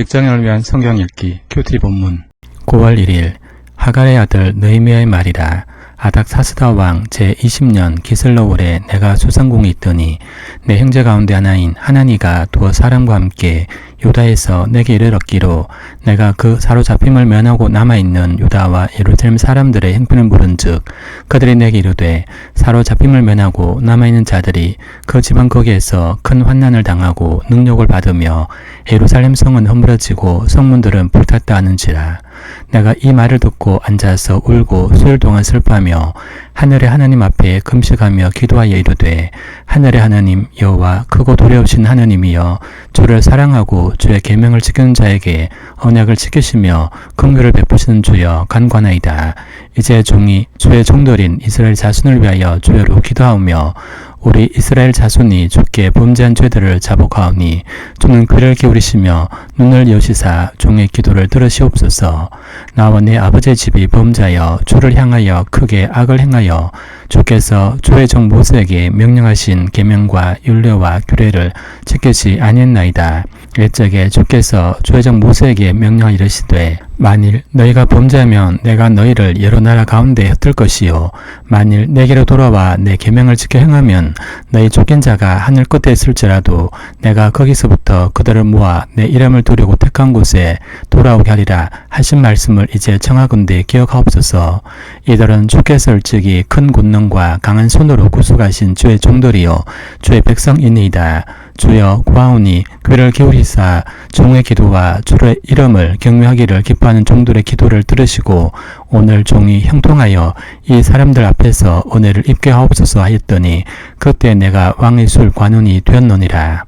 직장인을 위한 성경 읽기 큐티 본문 9월 1일 하갈의 아들 느헤미야의 말이라. 아닥사스다 왕 제20년 기슬러월에 내가 수상궁에 있더니 내 형제 가운데 하나인 하나니가 두어 사람과 함께 유다에서 내게 이르렀기로 내가 그 사로잡힘을 면하고 남아있는 유다와 예루살렘 사람들의 형편을 물은즉 그들이 내게 이르되 사로잡힘을 면하고 남아있는 자들이 그 지방 거기에서 큰 환난을 당하고 능욕을 받으며 예루살렘 성은 허물어지고 성문들은 불탔다 하는지라. 내가 이 말을 듣고 앉아서 울고 수일 동안 슬퍼하며 하늘의 하나님 앞에 금식하며 기도하여 이르되 하늘의 하나님 여호와 크고 두려우신 하나님이여 주를 사랑하고 주의 계명을 지키는 자에게 언약을 지키시며 긍휼을 베푸시는 주여 간구하나이다. 이제 종이 주의 종들인 이스라엘 자손을 위하여 주여로 기도하오며 우리 이스라엘 자손이 주께 범죄한 죄들을 자복하오니 주는 귀를 기울이시며 눈을 여시사 종의 기도를 들으시옵소서. 나와 내 아버지의 집이 범죄하여 주를 향하여 크게 악을 행하여 주께서 주의 종 모세에게 명령하신 계명과 율례와 규례를 지키지 아니했나이다. 옛적에 주께서 주의 종 모세에게 명령하 이르시되 만일 너희가 범죄하면 내가 너희를 여러 나라 가운데 흩을 것이요 만일 내게로 돌아와 내 계명을 지켜 행하면 너희 쫓긴 자가 하늘 끝에 있을지라도 내가 거기서부터 그들을 모아 내 이름을 두려고 택한 곳에 돌아오게 하리라 하신 말씀을 이제 청하건대 기억하옵소서. 이들은 주께서 일찍이 큰 권능과 강한 손으로 구속하신 주의 종들이요 주의 백성이니이다. 주여 구하오니 귀를 기울이사 종의 기도와 주의 이름을 경외하기를 기뻐하는 종들의 기도를 들으시고 오늘 종이 형통하여 이 사람들 앞에서 은혜를 입게 하옵소서 하였더니 그때 내가 왕의 술 관원이 되었노니라.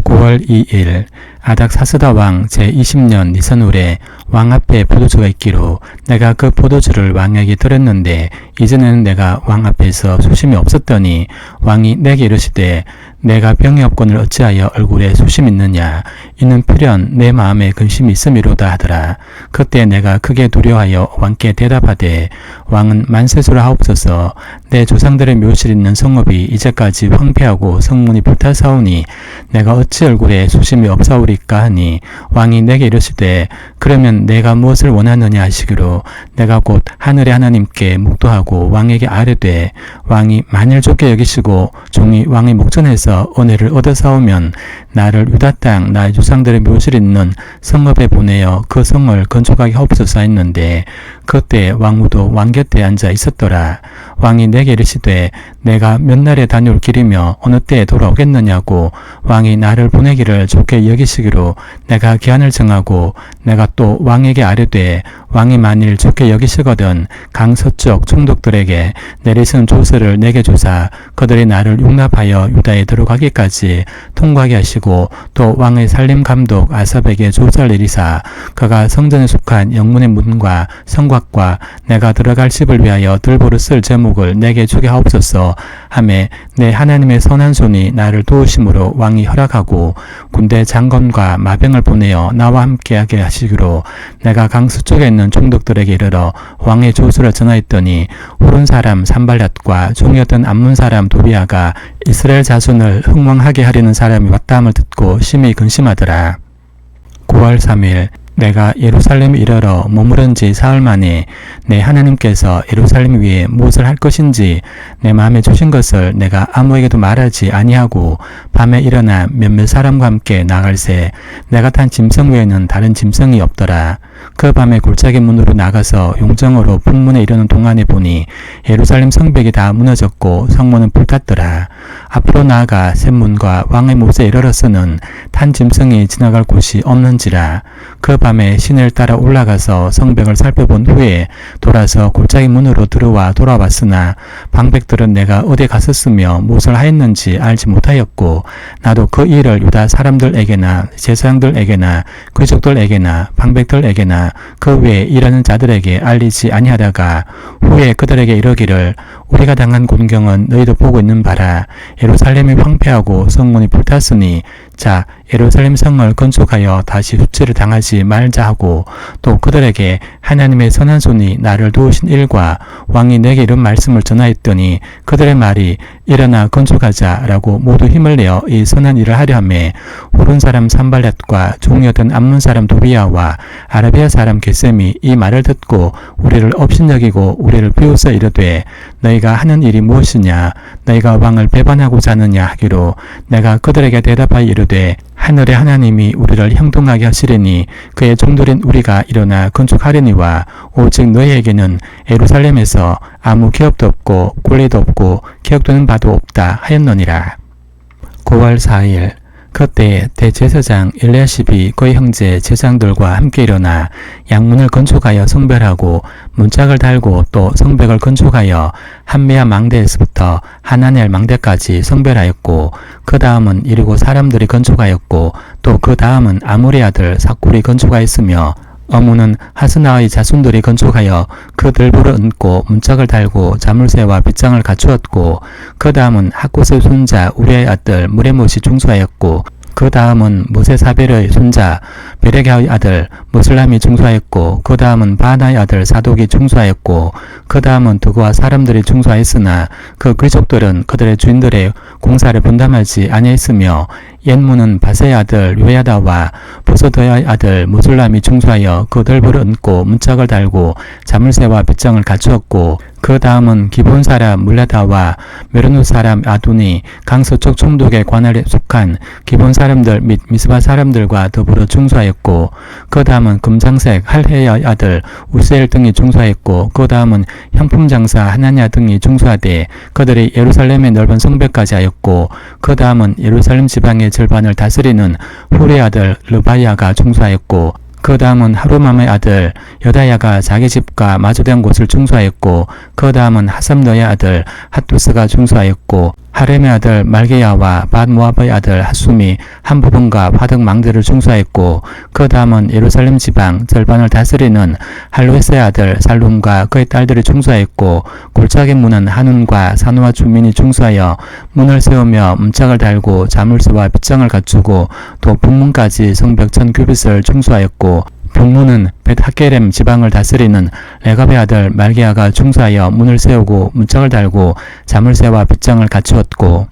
9월 2일 아닥사스다 왕 제20년 니산월에 왕 앞에 포도주가 있기로 내가 그 포도주를 왕에게 드렸는데 이전에는 내가 왕 앞에서 수심이 없었더니 왕이 내게 이르시되 내가 병의 업권을 어찌하여 얼굴에 수심이 있느냐 이는 필연 내 마음에 근심이 있음이로다 하더라. 그때 내가 크게 두려워하여 왕께 대답하되 왕은 만세수라 하옵소서. 내 조상들의 묘실 있는 성읍이 이제까지 황폐하고 성문이 불타사오니 내가 어찌 얼굴에 수심이 없사오리까 하니 왕이 내게 이르시되 그러면 내가 무엇을 원하느냐 하시기로 내가 곧 하늘의 하나님께 묵도하고 왕에게 아뢰되 왕이 만일 좋게 여기시고 종이 왕의 목전에서 은혜를 얻어사오면 나를 유다 땅 나의 조상들의 묘실 있는 성읍에 보내어 그 성을 건축하게 하옵소서 했는데 그때 왕후도 왕 곁에 앉아 있었더라. 왕이 내게 이르시되 내가 몇 날에 다녀올 길이며 어느 때에 돌아오겠느냐고 왕이 나를 보내기를 좋게 여기시기로 내가 기한을 정하고 내가 또 왕에게 아뢰되 왕이 만일 좋게 여기시거든 강 서쪽 총독들에게 내리신 조서를 내게 주사 그들이 나를 용납하여 유다에 들어가기까지 통과하게 하시고 또 왕의 살림 감독 아삽에게 조사를 내리사 그가 성전에 속한 영문의 문과 성곽과 내가 들어갈 집을 위하여 들보를 쓸 제목을 내게 주게 하옵소서 하매 내 하나님의 선한 손이 나를 도우심으로 왕이 허락하고 군대 장관과 마병을 보내어 나와 함께하게 하시기로 내가 강 서쪽에 있는 총독들에게 이르러 왕의 조서를 전하였더니 호른 사람 산발랏과 종이었던 암몬 사람 도비아가 이스라엘 자손을 흥망하게 하려는 사람이 왔다 함을 듣고 심히 근심하더라. 9월 3일 내가 예루살렘에 이르러 머무른 지 사흘 만에 내 하나님께서 예루살렘 위에 무엇을 할 것인지 내 마음에 주신 것을 내가 아무에게도 말하지 아니하고 밤에 일어나 몇몇 사람과 함께 나갈새 내가 탄 짐승 외에는 다른 짐승이 없더라. 그 밤에 골짜기 문으로 나가서 용정으로 북문에 이르는 동안에 보니 예루살렘 성벽이 다 무너졌고 성문은 불탔더라. 앞으로 나아가 샘문과 왕의 못에 이르러서는 탄 짐승이 지나갈 곳이 없는지라. 그 밤에 시내를 따라 올라가서 성벽을 살펴본 후에 돌아서 골짜기 문으로 들어와 돌아왔으나 방백들은 내가 어디 갔었으며 무엇을 하였는지 알지 못하였고 나도 그 일을 유다 사람들에게나 제사장들에게나 귀족들에게나 방백들에게나 그 외에 일하는 자들에게 알리지 아니하다가 후에 그들에게 이르기를 우리가 당한 곤경은 너희도 보고 있는 바라. 예루살렘이 황폐하고 성문이 불탔으니 자 예루살렘 성을 건축하여 다시 흡지를 당하지 말자 하고, 또 그들에게 하나님의 선한 손이 나를 도우신 일과 왕이 내게 이런 말씀을 전하였더니 그들의 말이 일어나 건축하자 라고 모두 힘을 내어 이 선한 일을 하려 하매, 호른 사람 산발렛과 종이었던 암몬 사람 도비야와 아라비아 사람 게셈이 이 말을 듣고 우리를 업신여기고 우리를 비웃어 이르되 너희가 하는 일이 무엇이냐, 너희가 왕을 배반하고자 하느냐 하기로, 내가 그들에게 대답하여 이르되 하늘의 하나님이 우리를 형통하게 하시리니 그의 종들인 우리가 일어나 건축하려니와 오직 너희에게는 예루살렘에서 아무 기업도 없고 권리도 없고 기억되는 바도 없다 하였느니라. 9월 4일 그때 대제사장 엘리야십이 그의 형제 제사장들과 함께 일어나 양문을 건축하여 성별하고 문짝을 달고 또 성벽을 건축하여 한메아 망대에서부터 하나넬 망대까지 성별하였고, 그 다음은 이르고 사람들이 건축하였고, 또 그 다음은 아무리 아들 삭굴이 건축하였으며, 어무는 하스나의 자손들이 건축하여 그 들보를 얹고 문짝을 달고 자물쇠와 빗장을 갖추었고, 그 다음은 학곳의 손자 우리의 아들 무레못이 중수하였고, 그 다음은 무세사벨의 손자 베레게의 아들 무슬람이 중수하였고, 그 다음은 바나의 아들 사독이 중수하였고, 그 다음은 두고와 사람들이 중수하였으나 그 귀족들은 그들의 주인들의 공사를 분담하지 아니했으며, 옛문은 바세의 아들 요야다와 보소더의 아들 무슬람이 중수하여 그 들보를 얹고 문짝을 달고 자물쇠와 빗장을 갖추었고, 그 다음은 기본 사람 물레다와 메르노 사람 아돈이 강서쪽 총독의 관할에 속한 기본 사람들 및 미스바 사람들과 더불어 중수하였고, 그 다음은 금장색 할헤의 아들 우스엘 등이 중수하였고, 그 다음은 형품장사 하나냐 등이 중수하되 그들이 예루살렘의 넓은 성벽까지 하였고, 그 다음은 예루살렘 지방의 절반을 다스리는 훌의 아들 르바야가 중수하였고, 그 다음은 하루맘의 아들 여다야가 자기 집과 마주된 곳을 중수하였고, 그 다음은 하삼너의 아들 핫두스가 중수하였고, 하렘의 아들 말게야와 밧모압의 아들 핫숨이 한 부분과 화덕 망대를 중수하였고, 그 다음은 예루살렘 지방 절반을 다스리는 할로에스의 아들 살룸과 그의 딸들이 중수하였고, 골짜기 문은 한운과 산우와 주민이 중수하여 문을 세우며 문짝을 달고 자물쇠와 빗장을 갖추고, 또 북문까지 성벽 1000규빗을 중수하였고, 북문은 벳하게렘 지방을 다스리는 레갑의 아들 말게야가 중수하여 문을 세우고 문짝을 달고 자물쇠와 빗장을 갖추었고,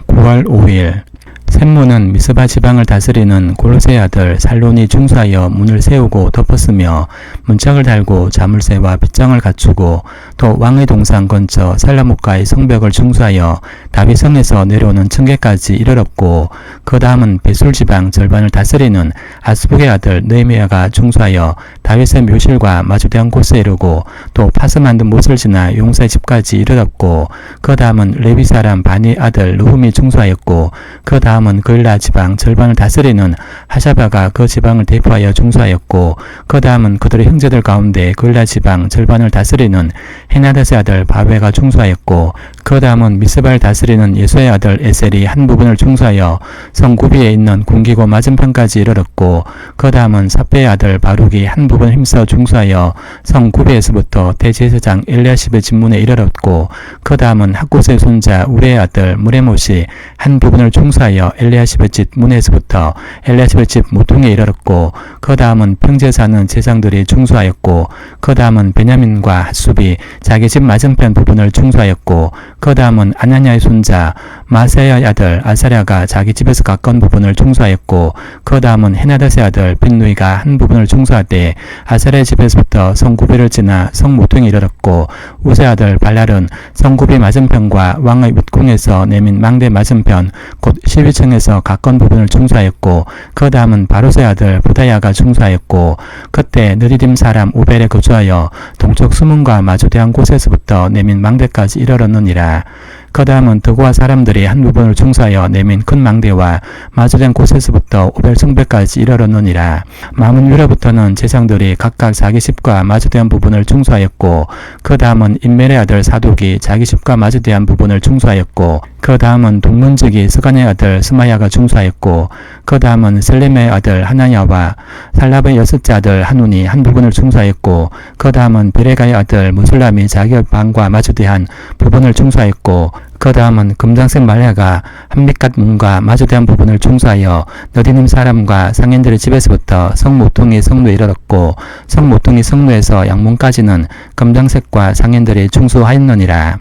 9월 5일 샘문은 미스바 지방을 다스리는 골로새의 아들 살론이 중수하여 문을 세우고 덮었으며 문짝을 달고 자물쇠와 빗장을 갖추고, 또 왕의 동산 근처 살라목가의 성벽을 중수하여 다윗성에서 내려오는 층계까지 이르렀고, 그 다음은 베술 지방 절반을 다스리는 아스북의 아들 느헤미야가 중수하여 다윗의 묘실과 마주대한 곳에 이르고, 또 파스 만든 못을 지나 용사의 집까지 이르렀고, 그 다음은 레위 사람 바니 아들 르훔이 중수하였고, 그 다음은 그일라 지방 절반을 다스리는 하샤바가 그 지방을 대표하여 중수하였고, 그 다음은 그들의 형제들 가운데 그일라 지방 절반을 다스리는 헤나닷의 아들 바베가 중수하였고, 그 다음은 미스바를 다스리는 예수의 아들 에셀이 한 부분을 중수하여 성구비에 있는 궁기고 맞은편까지 이르렀고, 그 다음은 사페의 아들 바룩이 한 부분 힘써 중수하여 성구비에서부터 대제사장 엘리야십의 집문에 이르렀고, 그 다음은 학곳의 손자 우레의 아들 무레못이 한 부분을 중수하여 엘리야십의 집 문에서부터 엘리야십의 집 모퉁이에 이르렀고, 그 다음은 평지에 사는 제사장들이 중수하였고, 그 다음은 베냐민과 핫숲이 자기 집 맞은편 부분을 중수하였고, 그 다음은 아나냐의 손자 마세야의 아들 아사랴가 자기 집에서 가까운 부분을 중수하였고, 그 다음은 헤나닷의 아들 빈누이가 한 부분을 중수하되 아사랴의 집에서부터 성구비를 지나 성모퉁이에 이르렀고, 우세 아들 발랄은 성구비 맞은편과 왕의 윗궁에서 내민 망대 맞은편 곧 12층에서 가까운 부분을 중수하였고, 그 다음은 바로스의 아들 부다야가 중수하였고, 그때 느리딤 사람 우벨에 거주하여 동쪽 수문과 마주대한 곳에서부터 내민 망대까지 이르렀느니라. 그 다음은 드고와 사람들이 한 부분을 충수하여 내민 큰 망대와 마주된 곳에서부터 오벨성배까지 이르렀느니라. 마문 위로부터는 제상들이 각각 자기 집과 마주대한 부분을 충수하였고 그 다음은 인멜의 아들 사독이 자기 집과 마주대한 부분을 충수하였고 그 다음은 동문직이 스간의 아들 스마야가 충수하였고 그 다음은 셀렘의 아들 하나야와 살랍의 여섯째 아들 한운이 한 부분을 충수하였고 그 다음은 베레가의 아들 무술람이 자기 방과 마주대한 부분을 충수하였고 그 다음은 금장색 말야가 한빛갓 문과 마주대한 부분을 충수하여 너디님 사람과 상인들의 집에서부터 성모퉁이 성루에 이르렀고 성모퉁이 성루에서 양문까지는 금장색과 상인들이 충수하였느니라.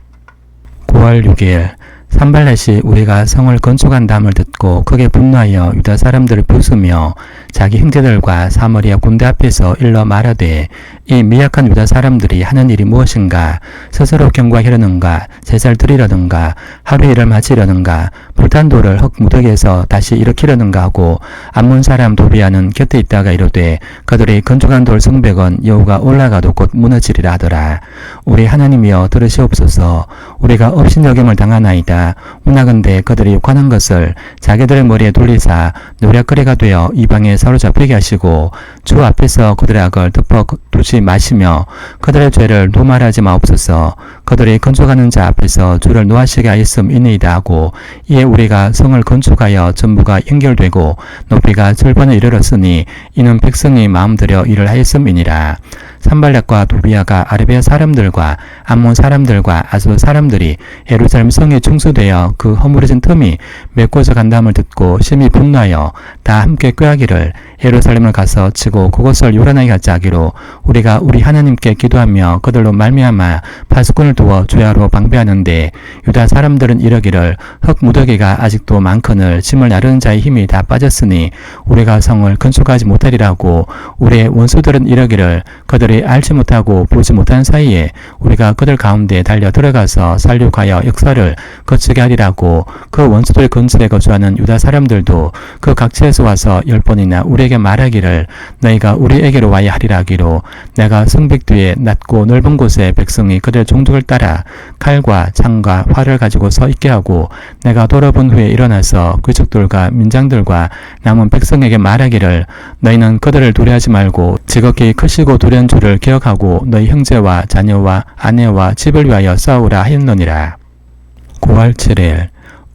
9월 6일 산발렛이 우리가 성을 건축한다함을 듣고 크게 분노하여 유다 사람들을 부수며 자기 형제들과 사마리아 군대 앞에서 일러 말하되 이 미약한 유다 사람들이 하는 일이 무엇인가? 스스로 경과하려는가? 제사를 드리려는가? 하루 일을 마치려는가? 불탄 돌을 흙 무더기에서 다시 일으키려는가 하고 암몬 사람 도비아는 곁에 있다가 이르되 그들이 건축한 돌 성벽은 여호가 올라가도 곧 무너지리라 하더라. 우리 하나님이여 들으시옵소서. 우리가 업신여김을 당하나이다. 원하건대 그들이 관한 것을 자기들의 머리에 돌리사 노략거리가 되어 이방에 사로잡히게 하시고 주 앞에서 그들의 악을 덮어 두지 마시며 그들의 죄를 노말하지 마옵소서. 그들이 건축하는 자 앞에서 주를 노하시게 하였음이니이다 하고 이에 우리가 성을 건축하여 전부가 연결되고 높이가 절반에 이르렀으니 이는 백성이 마음들여 일을 하였음이니라. 산발락과 도비아가 아라비아 사람들과 암몬 사람들과 아수 사람들이 예루살렘 성에 충수되어 그 허물어진 틈이 메꿔져 간다함을 듣고 심히 분노하여 다 함께 꾀하기를 예루살렘을 가서 치고 그곳을 요란하게 하자 하기로 우리가 우리 하나님께 기도하며 그들로 말미암아 파수꾼을 두어 주야로 방배하는데 유다 사람들은 이러기를 흙 무더기가 아직도 많거늘 짐을 나르는 자의 힘이 다 빠졌으니 우리가 성을 건축하지 못하리라고 우리의 원수들은 이러기를 그들이 알지 못하고 보지 못한 사이에 우리가 그들 가운데 달려 들어가서 살육하여 역사를 거치게 하리라고 그 원수들 근처에 거주하는 유다 사람들도 그 각지에서 와서 10번이나 우리에게 말하기를 너희가 우리에게로 와야 하리라 하기로 내가 성벽 뒤에 낮고 넓은 곳에 백성이 그들 종족을 따라 칼과 창과 활을 가지고 서 있게 하고 내가 돌아본 후에 일어나서 귀족들과 민장들과 남은 백성에게 말하기를 너희는 그들을 두려워하지 말고 지극히 크시고 두려운 주를 기억하고 너희 형제와 자녀와 아내와 집을 위하여 싸우라 하였느니라. 9월 7일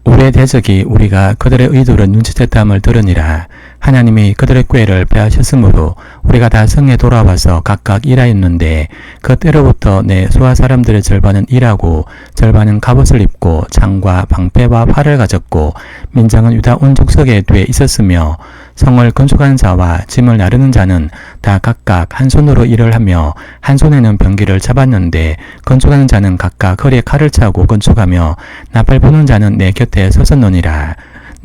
우리의 대적이 우리가 그들의 의도를 눈치챘다함을 들으니라. 하나님이 그들의 꾀를 빼앗으므로 우리가 다 성에 돌아와서 각각 일하였는데 그 때로부터 내 소아 사람들의 절반은 일하고 절반은 갑옷을 입고 창과 방패와 활을 가졌고 민장은 유다 온 족속에 뒤에 있었으며 성을 건축하는 자와 짐을 나르는 자는 다 각각 한 손으로 일을 하며 한 손에는 병기를 잡았는데 건축하는 자는 각각 허리에 칼을 차고 건축하며 나팔 부는 자는 내 곁에 섰었느니라.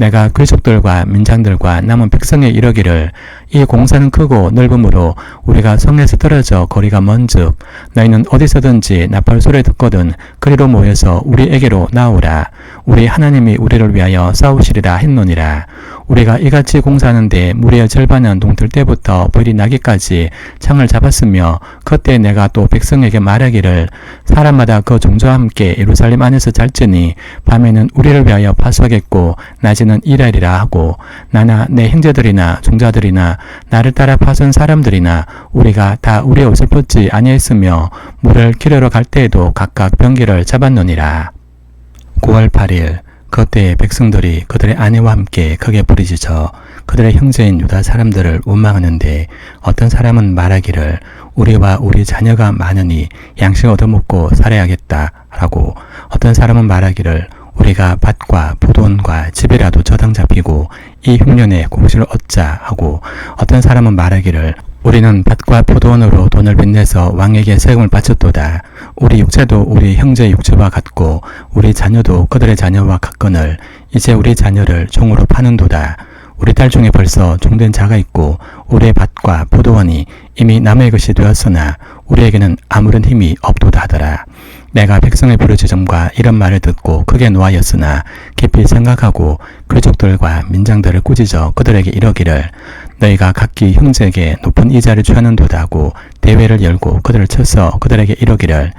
내가 귀족들과 민장들과 남은 백성에 이르기를 이 공사는 크고 넓음으로 우리가 성에서 떨어져 거리가 먼즉 너희는 어디서든지 나팔 소리를 듣거든 그리로 모여서 우리에게로 나오라. 우리 하나님이 우리를 위하여 싸우시리라 했노니라. 우리가 이같이 공사하는데 무리의 절반은 동틀 때부터 벌이 나기까지 창을 잡았으며 그때 내가 또 백성에게 말하기를 사람마다 그 종자와 함께 예루살렘 안에서 잘지니 밤에는 우리를 위하여 파수하겠고 낮에는 일하리라 하고 나나 내 형제들이나 종자들이나 나를 따라 파수한 사람들이나 우리가 다 우리의 옷을 벗지 아니했으며 물을 기르러 갈 때에도 각각 병기를 잡았느니라. 9월 8일 그때 백성들이 그들의 아내와 함께 크게 부르짖어 그들의 형제인 유다 사람들을 원망하는데 어떤 사람은 말하기를 우리와 우리 자녀가 많으니 양식을 얻어먹고 살아야겠다 라고 어떤 사람은 말하기를 우리가 밭과 포도원과 집이라도 저당 잡히고 이 흉년에 공시를 얻자 하고 어떤 사람은 말하기를 우리는 밭과 포도원으로 돈을 빚내서 왕에게 세금을 바쳤도다. 우리 육체도 우리 형제의 육체와 같고 우리 자녀도 그들의 자녀와 같거늘 이제 우리 자녀를 종으로 파는도다. 우리 딸 중에 벌써 종된 자가 있고 우리의 밭과 포도원이 이미 남의 것이 되었으나 우리에게는 아무런 힘이 없도다 하더라. 내가 백성의 부르짖음과 이런 말을 듣고 크게 노하였으나 깊이 생각하고 귀족들과 민장들을 꾸짖어 그들에게 이러기를 너희가 각기 형제에게 높은 이자를 취하는도다 하고 대회를 열고 그들을 쳐서 그들에게 이러기를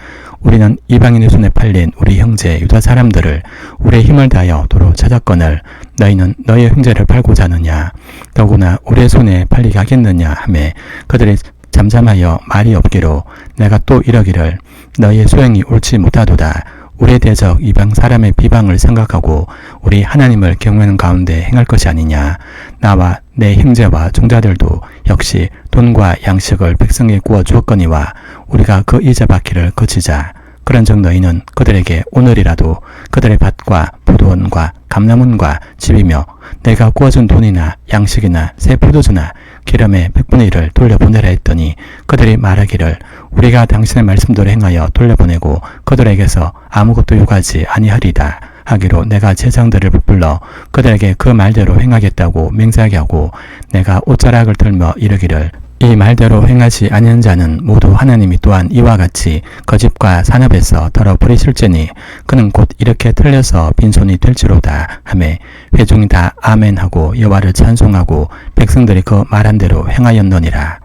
우리는 이방인의 손에 팔린 우리 형제 유다 사람들을 우리의 힘을 다하여 도로 찾았거늘 너희는 너희의 형제를 팔고자 하느냐 더구나 우리의 손에 팔리게 하겠느냐 하매 그들이 잠잠하여 말이 없기로 내가 또 이러기를 너희의 소행이 옳지 못하도다. 우리의 대적 이방 사람의 비방을 생각하고 우리 하나님을 경외하는 가운데 행할 것이 아니냐. 나와 내 형제와 종자들도 역시 돈과 양식을 백성에게 구워 주었거니와 우리가 그 이자 받기를 거치자. 그런즉 너희는 그들에게 오늘이라도 그들의 밭과 포도원과 감람원과 집이며 내가 구워준 돈이나 양식이나 새 포도주나 기름의 100분의 1을 돌려보내라 했더니 그들이 말하기를 우리가 당신의 말씀대로 행하여 돌려보내고 그들에게서 아무것도 요구하지 아니하리다 하기로 내가 제장들을 불러 그들에게 그 말대로 행하겠다고 맹세하게 하고 내가 옷자락을 들며 이르기를 이 말대로 행하지 아니한 자는 모두 하나님이 또한 이와 같이 거짓과 산업에서 덜어버리실지니 그는 곧 이렇게 틀려서 빈손이 될지로다 하매 회중이 다 아멘하고 여호와를 찬송하고 백성들이 그 말한 대로 행하였느니라.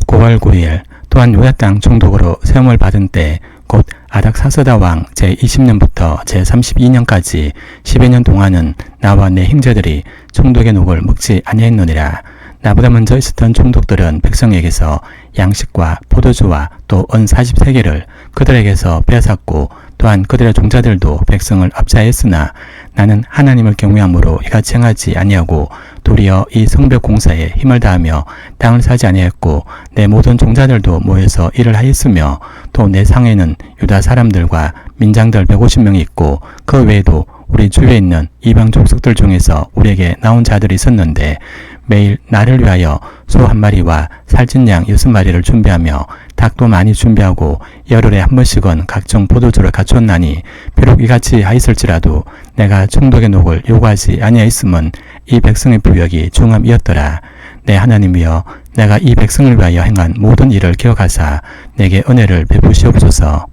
9월 9일 또한 유다 땅 총독으로 세움을 받은 때 곧 아닥사스다 왕 제20년부터 제32년까지 12년 동안은 나와 내 형제들이 총독의 녹을 먹지 아니했느니라. 나보다 먼저 있었던 총독들은 백성에게서 양식과 포도주와 또 은 43개를 그들에게서 빼앗았고 또한 그들의 종자들도 백성을 압제하였으나 나는 하나님을 경외함으로 이같이 행하지 아니하고 도리어 이 성벽 공사에 힘을 다하며 땅을 사지 아니하였고 내 모든 종자들도 모여서 일을 하였으며 또 내 상에는 유다 사람들과 민장들 150명이 있고 그 외에도 우리 주위에 있는 이방 족속들 중에서 우리에게 나온 자들이 있었는데 매일 나를 위하여 소 1마리와 살찐 양 6마리를 준비하며 닭도 많이 준비하고 열흘에 한 번씩은 각종 포도주를 갖추었나니 비록 이같이 하였을지라도 내가 총독의 녹을 요구하지 아니하였음은 이 백성의 부역이 중함이었더라. 내 하나님이여 내가 이 백성을 위하여 행한 모든 일을 기억하사 내게 은혜를 베푸시옵소서.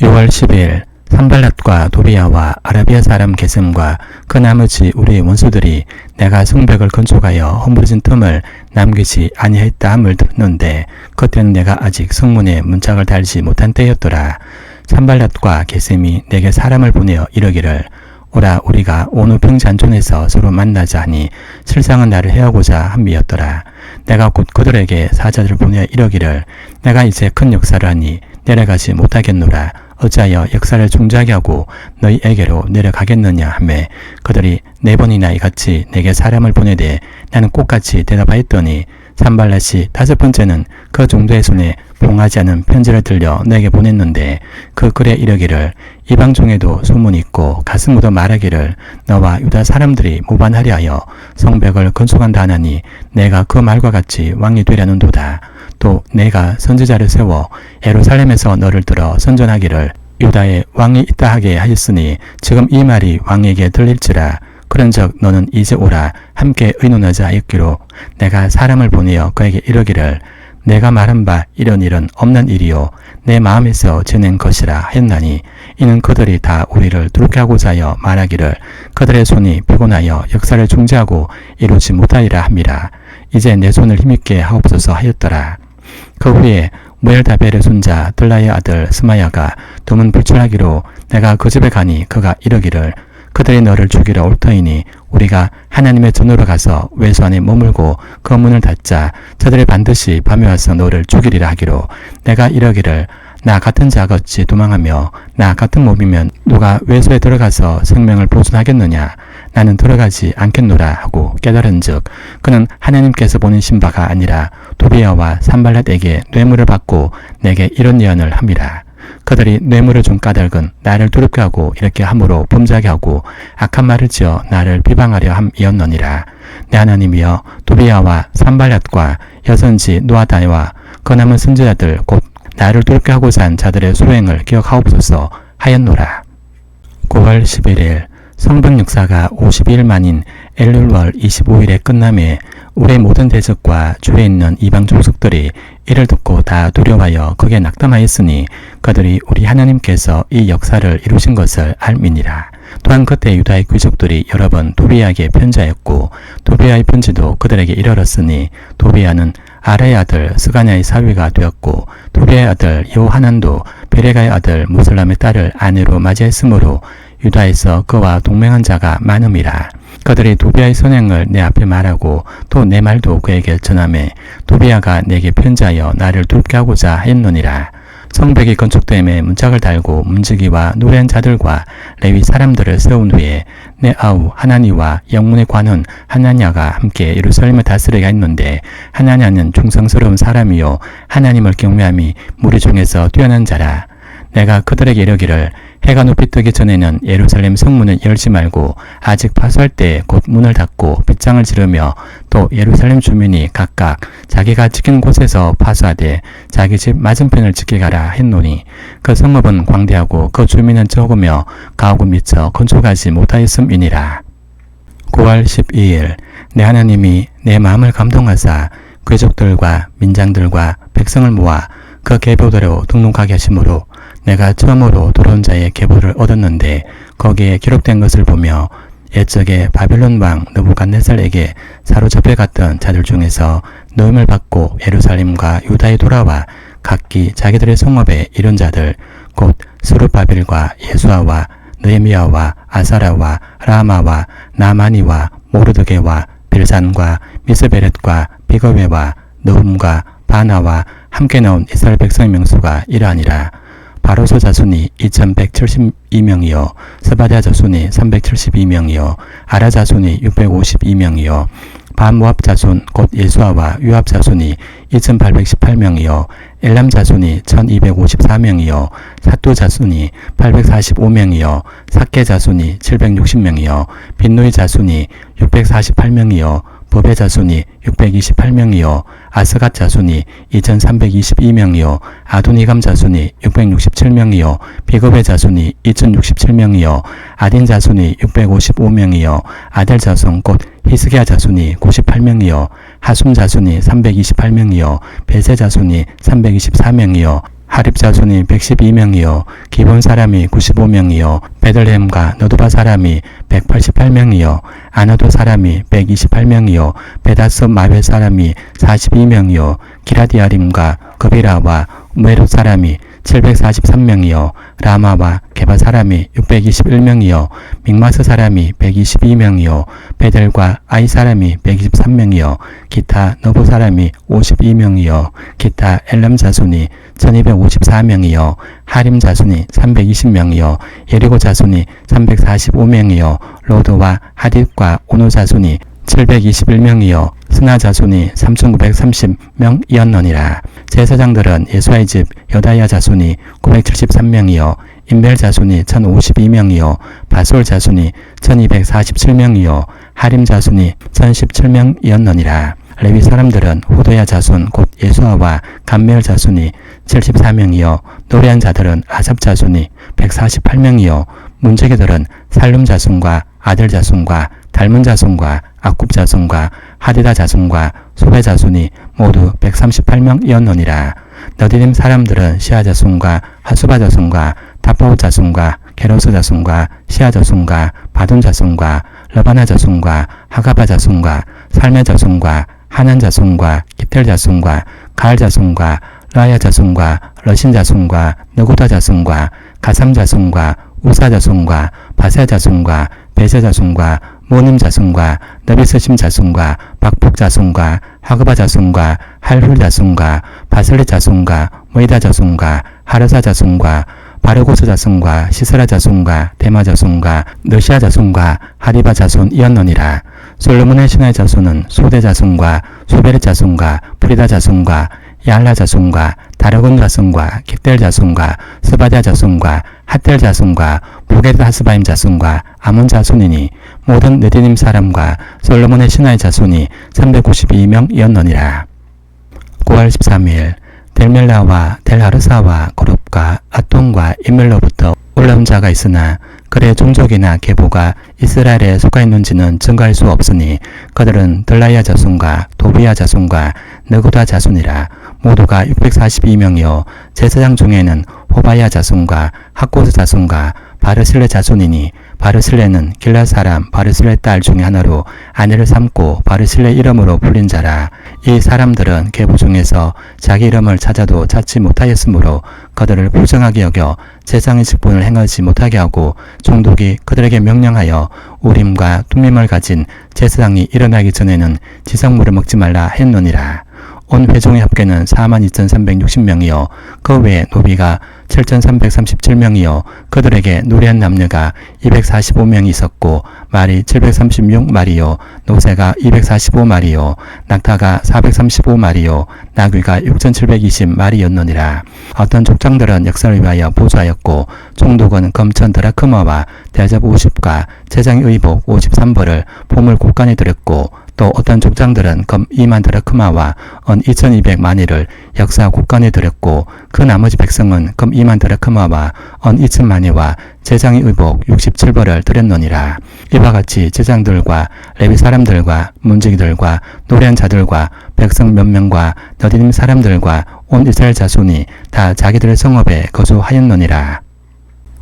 6월 10일 산발랏과 도비야와 아라비아 사람 게셈과 그 나머지 우리의 원수들이 내가 성벽을 건축하여 허물어진 틈을 남기지 아니하였다 함을 듣는데 그때는 내가 아직 성문에 문짝을 달지 못한 때였더라. 산발랏과 게셈이 내게 사람을 보내어 이르기를 오라 우리가 오늘 평잔존에서 서로 만나자 하니 실상은 나를 해하고자 함이었더라. 내가 곧 그들에게 사자들을 보내어 이르기를 내가 이제 큰 역사를 하니 내려가지 못하겠노라. 어찌하여 역사를 중지하게 하고 너희에게로 내려가겠느냐 하매 그들이 4번이나 이같이 내게 사람을 보내되 나는 꽃같이 대답하였더니 산발랏이 5번째는 그 종도의 손에 봉하지 않은 편지를 들려 내게 보냈는데 그 글에 이르기를 이방 중에도 소문이 있고 가슴 묻어 말하기를 너와 유다 사람들이 모반하려 하여 성벽을 건축한다 하나니 내가 그 말과 같이 왕이 되려는도다. 또 내가 선지자를 세워 예루살렘에서 너를 들어 선전하기를 유다에 왕이 있다 하게 하였으니 지금 이 말이 왕에게 들릴지라. 그런즉 너는 이제 오라 함께 의논하자 하였기로 내가 사람을 보내어 그에게 이르기를 내가 말한 바 이런 일은 없는 일이요 내 마음에서 지낸 것이라 하였나니 이는 그들이 다 우리를 두렵게 하고자 하여 말하기를 그들의 손이 피곤하여 역사를 중지하고 이루지 못하리라 함이라. 이제 내 손을 힘있게 하옵소서 하였더라. 그 후에 무엘다벨의 손자 들라의 아들 스마야가 두문 불출하기로 내가 그 집에 가니 그가 이르기를 그들이 너를 죽이러 올 터이니 우리가 하나님의 전으로 가서 외소 안에 머물고 그 문을 닫자 저들이 반드시 밤에 와서 너를 죽이리라 하기로 내가 이르기를 나 같은 자가 어찌 도망하며 나 같은 몸이면 누가 외소에 들어가서 생명을 보존하겠느냐. 나는 들어가지 않겠노라 하고 깨달은즉 그는 하나님께서 보내신 바가 아니라 도비야와 산발랏에게 뇌물을 받고 내게 이런 예언을 함이라. 그들이 뇌물을 준 까닭은 나를 두렵게 하고 이렇게 함으로 범죄하게 하고 악한 말을 지어 나를 비방하려 함이었느니라. 내 하나님이여 도비야와 산발랏과 여선지 노아다와 그 남은 선지자들 곧 나를 두렵게 하고자 한 자들의 소행을 기억하옵소서 하였노라. 9월 11일 성벽 역사가 52일 만인 엘룰월 25일에 끝남에 우리의 모든 대적과 주위에 있는 이방 족속들이 이를 듣고 다 두려워하여 극에 낙담하였으니 그들이 우리 하나님께서 이 역사를 이루신 것을 알미니라. 또한 그때 유다의 귀족들이 여러 번 도비야에게 편지하였고 도비야의 편지도 그들에게 이르렀으니 도비야는 아라의 아들 스가냐의 사위가 되었고 도비야의 아들 요하난도 베레가의 아들 무슬람의 딸을 아내로 맞이했으므로 유다에서 그와 동맹한 자가 많음이라. 그들이 도비아의 선행을 내 앞에 말하고 또 내 말도 그에게 전하매 도비아가 내게 편지하여 나를 돕게 하고자 했노니라. 성벽이 건축됨에 문짝을 달고 문지기와 노래한 자들과 레위 사람들을 세운 후에 내 아우 하나니와 영문의 관원 하나냐가 함께 예루살렘을 다스리게 했는데, 하나냐는 충성스러운 사람이요 하나님을 경외함이 무리 중에서 뛰어난 자라. 내가 그들에게 이르기를 해가 높이 뜨기 전에는 예루살렘 성문을 열지 말고 아직 파수할 때 곧 문을 닫고 빗장을 지르며 또 예루살렘 주민이 각각 자기가 지킨 곳에서 파수하되 자기 집 맞은편을 지키가라 했노니, 그 성읍은 광대하고 그 주민은 적으며 가옥은 미처 건축하지 못하였음이니라. 9월 12일 내 하나님이 내 마음을 감동하사 귀족들과 민장들과 백성을 모아 그 계보대로 등록하게 하심으로 내가 처음으로 돌아온 자의 계보를 얻었는데, 거기에 기록된 것을 보며 옛적에 바벨론 왕 느부갓네살에게 사로잡혀 갔던 자들 중에서 노임을 받고 예루살렘과 유다에 돌아와 각기 자기들의 성읍에 이른 자들 곧 스룹바벨과 예수아와 느헤미야와 아사라와 라마와 나마니와 모르드게와 빌산과 미스베렛과 비거웨와 느훔과 바나와 함께 나온 이스라엘 백성의 명수가 이러하니라. 바로소 자손이 2172명이요 스바랴 자손이 372명이요 아라 자손이 652명이요 반모압 자손 곧 예수아와 요압 자손이 2818명이요 엘람 자손이 1254명이요 사또 자손이 845명이요 삭게 자손이 760명이요 빈노이 자손이 648명이요 버베 자손이 628명이요 아스갓 자손이 2322명이요 아도니감 자손이 667명이요 비겁의 자손이 2067명이요 아딘 자손이 655명이요 아델 자손 곧 히스기야 자손이 98명이요 하숨 자손이 328명이요 베세 자손이 324명이요 하립 자손이 112명이요 기본 사람이 95명이요 베들레헴과 너도바 사람이 188명이요 아나도 사람이 128명이요 베다스 마베 사람이 42명이요 기라디아림과 거비라와 메롯 사람이 743명이요 라마와 게바 사람이 621명이요 믹마스 사람이 122명이요 베델과 아이 사람이 123명이요 기타 너보 사람이 52명이요 기타 엘람 자손이 1254명이요 하림 자손이 320명이요 예리고 자손이 345명이요 로드와 하딧과 오노 자손이 721명이요 스나 자손이 3930명이었느니라. 제사장들은 예수아의 집 여다야 자손이 973명이요 인벨 자손이 1052명이요 바솔 자손이 1247명이요 하림 자손이 1017명이었느니라. 레위 사람들은 호도야 자손 곧 예수아와 감멜 자손이 74명이요 노래한 자들은 아삽 자손이 148명이요 문제기들은 살룸 자손과 아들 자손과 닮은 자손과 아굽 자손과 하디다 자손과 소베 자손이 모두 138명이었느니라. 너디림 사람들은 시아 자손과 하수바 자손과 다파우 자손과 게로스 자손과 시아 자손과 바돈 자손과 러바나 자손과 하가바 자손과 살메 자손과 하난 자손과 기텔 자손과 가알 자손과 라야 자손과 러신 자손과 느고다 자손과 가삼 자손과 우사 자손과 바세 자손과 베세 자손과 모님 자손과 너비스심 자손과 박복 자손과 하그바 자손과 할훌 자손과 바슬리 자손과 모이다 자손과 하르사 자손과 바르고스 자손과 시스라 자손과 데마 자손과 느시아 자손과 하리바 자손이었느니라. 솔로몬의 신하의 자손은 소대 자손과 소베르 자손과 프리다 자손과 야알라 자손과 다르곤 자손과 깃델 자손과 스바랴 자손과 핫델 자손과 보게드 하스바임 자손과 아몬 자손이니 모든 느디님 사람과 솔로몬의 신하의 자손이 392명이었느니라. 9월 13일 델멜라와 델하르사와 고롭과 아톤과 이멜로부터 올라온 자가 있으나 그의 종족이나 계보가 이스라엘에 속하 있는지는 증거할 수 없으니 그들은 들라야 자손과 도비야 자손과 느고다 자손이라. 모두가 642명이요 제사장 중에는 호바야 자손과 학고스 자손과 바르실레 자손이니 바르실레는 길앗 사람 바르실레 딸 중에 하나로 아내를 삼고 바르실레 이름으로 불린 자라. 이 사람들은 계부 중에서 자기 이름을 찾아도 찾지 못하였으므로 그들을 부정하게 여겨 제사장의 직분을 행하지 못하게 하고 총독이 그들에게 명령하여 우림과 툼밈을 가진 제사장이 일어나기 전에는 지성물을 먹지 말라 했노니라. 온 회중의 합계는 42,360명이요 그 외에 노비가 7,337명이요 그들에게 노래한 남녀가 245명이 있었고 말이 736마리요 노새가 245마리요 낙타가 435마리요 나귀가 6,720마리였느니라. 어떤 족장들은 역사를 위하여 보조하였고 총독은 검천 드라크마와 대접 50과 제장의 의복 53벌을 보물 곳간에 들였고 또 어떤 족장들은 금 2만 드라크마와 은 2200마니를 역사 곳간에 들였고 그 나머지 백성은 금 2만 드라크마와 은 2000마니와 제장의 의복 67벌을 드렸노니라. 이와 같이 제장들과 레위 사람들과 문지기들과 노래한 자들과 백성 몇 명과 너디님 사람들과 온 이스라엘 자손이 다 자기들의 성읍에 거주하였노니라.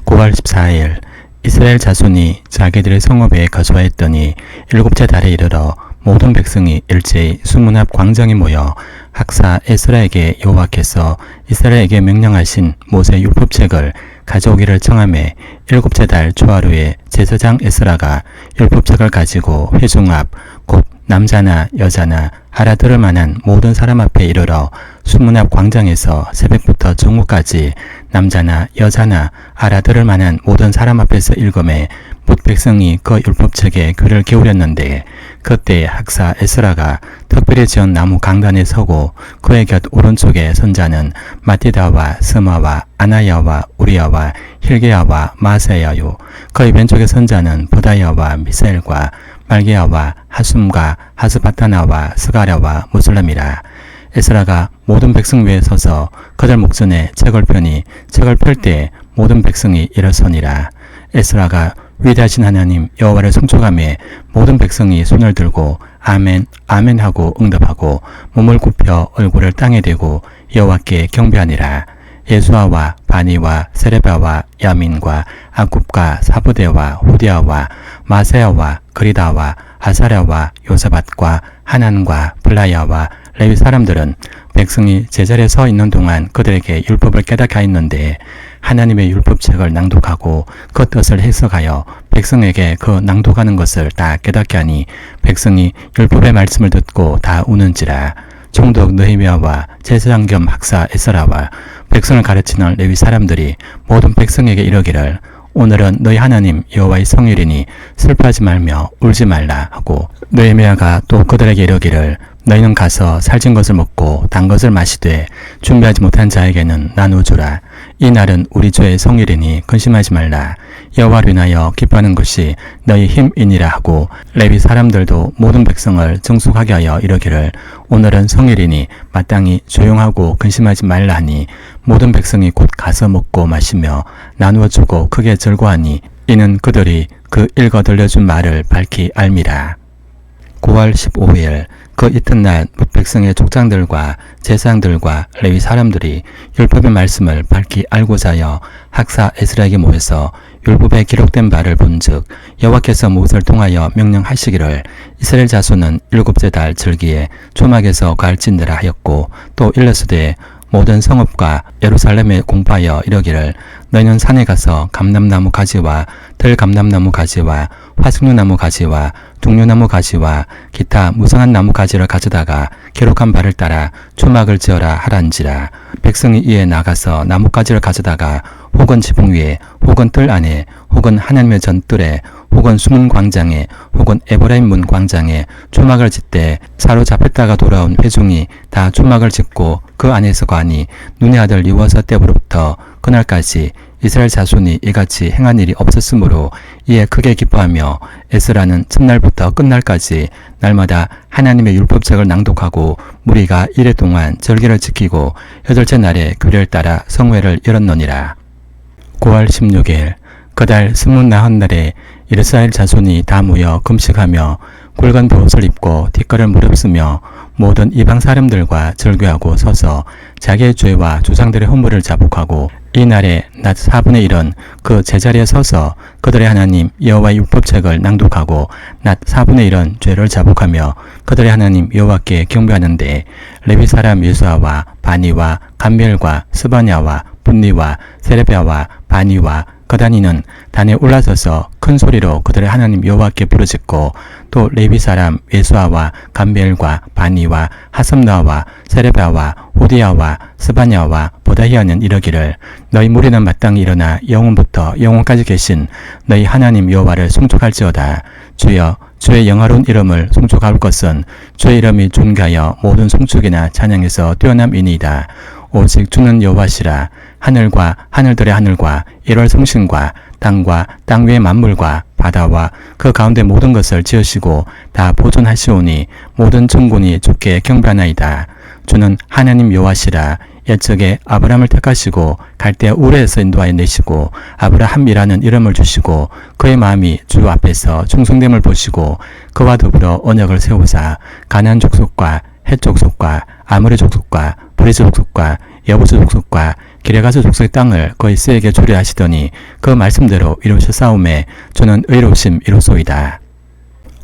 9월 14일 이스라엘 자손이 자기들의 성읍에 거주하였더니 일곱째 달에 이르러 모든 백성이 일제히 수문 앞 광장에 모여 학사 에스라에게 여호와께서 이스라엘에게 명령하신 모세 율법책을 가져오기를 청하매 일곱째 달 초하루에 제사장 에스라가 율법책을 가지고 회중 앞 곧 남자나 여자나 알아들을 만한 모든 사람 앞에 이르러 수문 앞 광장에서 새벽부터 정오까지 남자나 여자나 알아들을 만한 모든 사람 앞에서 읽음에 못 백성이 그 율법책에 귀를 기울였는데 그때 학사 에스라가 특별히 지은 나무 강단에 서고 그의 곁 오른쪽에 선자는 마티다와 스마와 아나야와 우리야와 힐게야와 마세야요 그의 왼쪽에 선자는 보다야와 미사엘과 말게야와 하숨과 하스바타나와 스가랴와 무슬람이라. 에스라가 모든 백성 위에 서서 그들 목전에 책을 펴니 책을 펼 때 모든 백성이 일어서니라. 에스라가 위대하신 하나님 여호와를 송축하며 모든 백성이 손을 들고 아멘 아멘 하고 응답하고 몸을 굽혀 얼굴을 땅에 대고 여호와께 경배하니라. 예수아와 바니와 세레바와 야민과 아굽과 사부대와 후디아와 마세야와 그리다와 하사랴와 요사밧과 하난과 블라야와 레위 사람들은 백성이 제자리에 서 있는 동안 그들에게 율법을 깨닫게 하였는데 하나님의 율법책을 낭독하고 그 뜻을 해석하여 백성에게 그 낭독하는 것을 다 깨닫게 하니 백성이 율법의 말씀을 듣고 다 우는지라. 총독 느헤미야와 제사장 겸 학사 에스라와 백성을 가르치는 레위 사람들이 모든 백성에게 이르기를 오늘은 너희 하나님 여호와의 성일이니 슬퍼하지 말며 울지 말라 하고 느헤미야가 또 그들에게 이르기를 너희는 가서 살찐 것을 먹고 단 것을 마시되 준비하지 못한 자에게는 나누어 주라. 이 날은 우리 주의 성일이니 근심하지 말라. 여호와를 인하여 기뻐하는 것이 너희 힘이니라 하고 레위 사람들도 모든 백성을 정숙하게 하여 이르기를 오늘은 성일이니 마땅히 조용하고 근심하지 말라 하니 모든 백성이 곧 가서 먹고 마시며 나누어 주고 크게 즐거워하니 이는 그들이 그 읽어 들려준 말을 밝히 알미라. 9월 15일 그 이튿날 백성의 족장들과 제사장들과 레위 사람들이 율법의 말씀을 밝히 알고자 하여 학사 에스라에게 모여서 율법에 기록된 바를 본즉 여호와께서 모세를 통하여 명령하시기를 이스라엘 자손은 일곱째 달 절기에 초막에서 갈진대라 하였고 또 일러스되 모든 성읍과 예루살렘에 공포하여 이르기를 너희는 산에 가서 감람나무 가지와 들감람나무 가지와 화석류나무 가지와 동류나무 가지와 기타 무성한 나무 가지를 가져다가 기록한 바를 따라 초막을 지어라 하란지라. 백성이 이에 나가서 나뭇가지를 가져다가 혹은 지붕 위에 혹은 뜰 안에 혹은 하나님의 전뜰에 혹은 수문 광장에 혹은 에브라임 문 광장에 초막을 짓되 사로잡혔다가 돌아온 회중이 다 초막을 짓고 그 안에서 거하니 눈의 아들 리워서 때부터 그날까지 이스라엘 자손이 이같이 행한 일이 없었으므로 이에 크게 기뻐하며 에스라는 첫날부터 끝날까지 날마다 하나님의 율법책을 낭독하고 무리가 이래 동안 절기를 지키고 여덟째 날에 규례를 따라 성회를 열었느니라. 9월 16일 그달 24헛날에 이스라엘 자손이 다 모여 금식하며 굵은 베옷을 입고 뒷걸을 무릅쓰며 모든 이방 사람들과 절규하고 서서 자기의 죄와 조상들의 허물을 자복하고 이날에 낮 4분의 1은 그 제자리에 서서 그들의 하나님 여호와의 율법책을 낭독하고 낮 4분의 1은 죄를 자복하며 그들의 하나님 여호와께 경배하는데 레위 사람 예수아와 바니와 감미엘과 스바냐와 분니와 세레비아와 바니와 거다니는 단에 올라서서 큰 소리로 그들의 하나님 여호와께 부르짖고 또 레위 사람 예수아와 감미엘과 바니와 하섬나와 세레비아와 호디야와 스바냐와 보다히아는 이러기를 너희 무리는 마땅히 일어나 영원부터 영원까지 계신 너희 하나님 여호와를 송축할지어다. 주여 주의 영화로운 이름을 송축할 것은 주의 이름이 존귀하여 모든 송축이나 찬양에서 뛰어남이니이다. 오직 주는 여호와시라. 하늘과 하늘들의 하늘과 1월 성신과 땅과 땅 위의 만물과 바다와 그 가운데 모든 것을 지으시고 다 보존하시오니 모든 천군이 주께 경배하나이다. 주는 하나님 여호와시라. 옛적에 아브라함을 택하시고 갈대아 우르에서 인도하여 내시고 아브라함이라는 이름을 주시고 그의 마음이 주 앞에서 충성됨을 보시고 그와 더불어 언약을 세우사 가나안 족속과 헷 족속과 아모리 족속과 브리즈 족속과 여부스 족속과 기레가스 족속의 땅을 그의 쓰에게 주려 하시더니 그 말씀대로 이루셨사오매 주는 의로우심 이로소이다.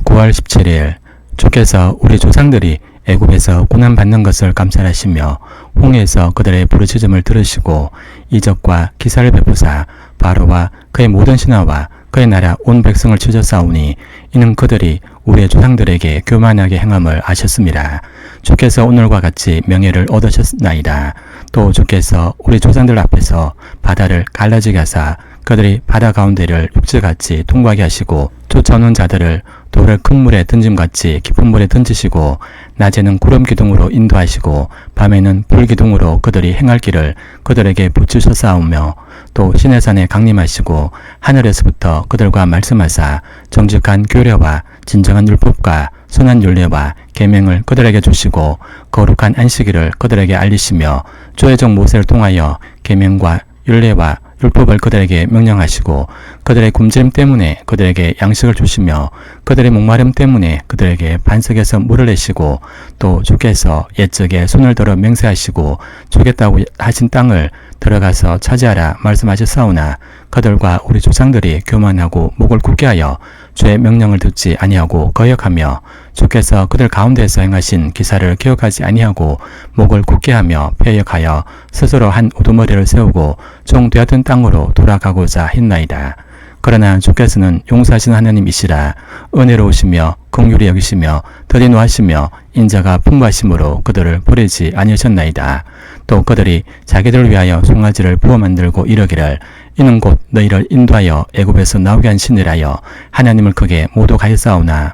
9월 17일 주께서 우리 조상들이 애굽에서 고난받는 것을 감찰하시며 홍해에서 그들의 부르짖음을 들으시고 이적과 기사를 베푸사 바로와 그의 모든 신하와 그의 나라 온 백성을 치셨사오니 이는 그들이 우리의 조상들에게 교만하게 행함을 아셨습니다. 주께서 오늘과 같이 명예를 얻으셨나이다. 또 주께서 우리 조상들 앞에서 바다를 갈라지게 하사 그들이 바다 가운데를 육지같이 통과하게 하시고 쫓아오는 자들을 돌을 큰 물에 던짐같이 깊은 물에 던지시고 낮에는 구름 기둥으로 인도하시고 밤에는 불 기둥으로 그들이 행할 길을 그들에게 붙이셨사오며 또 시내산에 강림하시고 하늘에서부터 그들과 말씀하사 정직한 교례와 진정한 율법과 선한 율례와 계명을 그들에게 주시고 거룩한 안식일을 그들에게 알리시며 주의 종 모세를 통하여 계명과 율례와 율법을 그들에게 명령하시고 그들의 굶주림 때문에 그들에게 양식을 주시며 그들의 목마름 때문에 그들에게 반석에서 물을 내시고 또 주께서 옛적에 손을 들어 맹세하시고 주겠다고 하신 땅을 들어가서 차지하라 말씀하셨사오나 그들과 우리 조상들이 교만하고 목을 굳게 하여 주의 명령을 듣지 아니하고 거역하며 주께서 그들 가운데서 행하신 기사를 기억하지 아니하고 목을 굳게 하며 패역하여 스스로 한 우두머리를 세우고 종 되었던 땅으로 돌아가고자 했나이다. 그러나 주께서는 용서하신 하나님이시라. 은혜로우시며 긍휼히 여기시며 더디 노하시며 인자가 풍부하심으로 그들을 버리지 아니하셨나이다. 또 그들이 자기들을 위하여 송아지를 부어 만들고 이러기를 이는 곧 너희를 인도하여 애굽에서 나오게 한 신이라여 하나님을 크게 모독하였사오나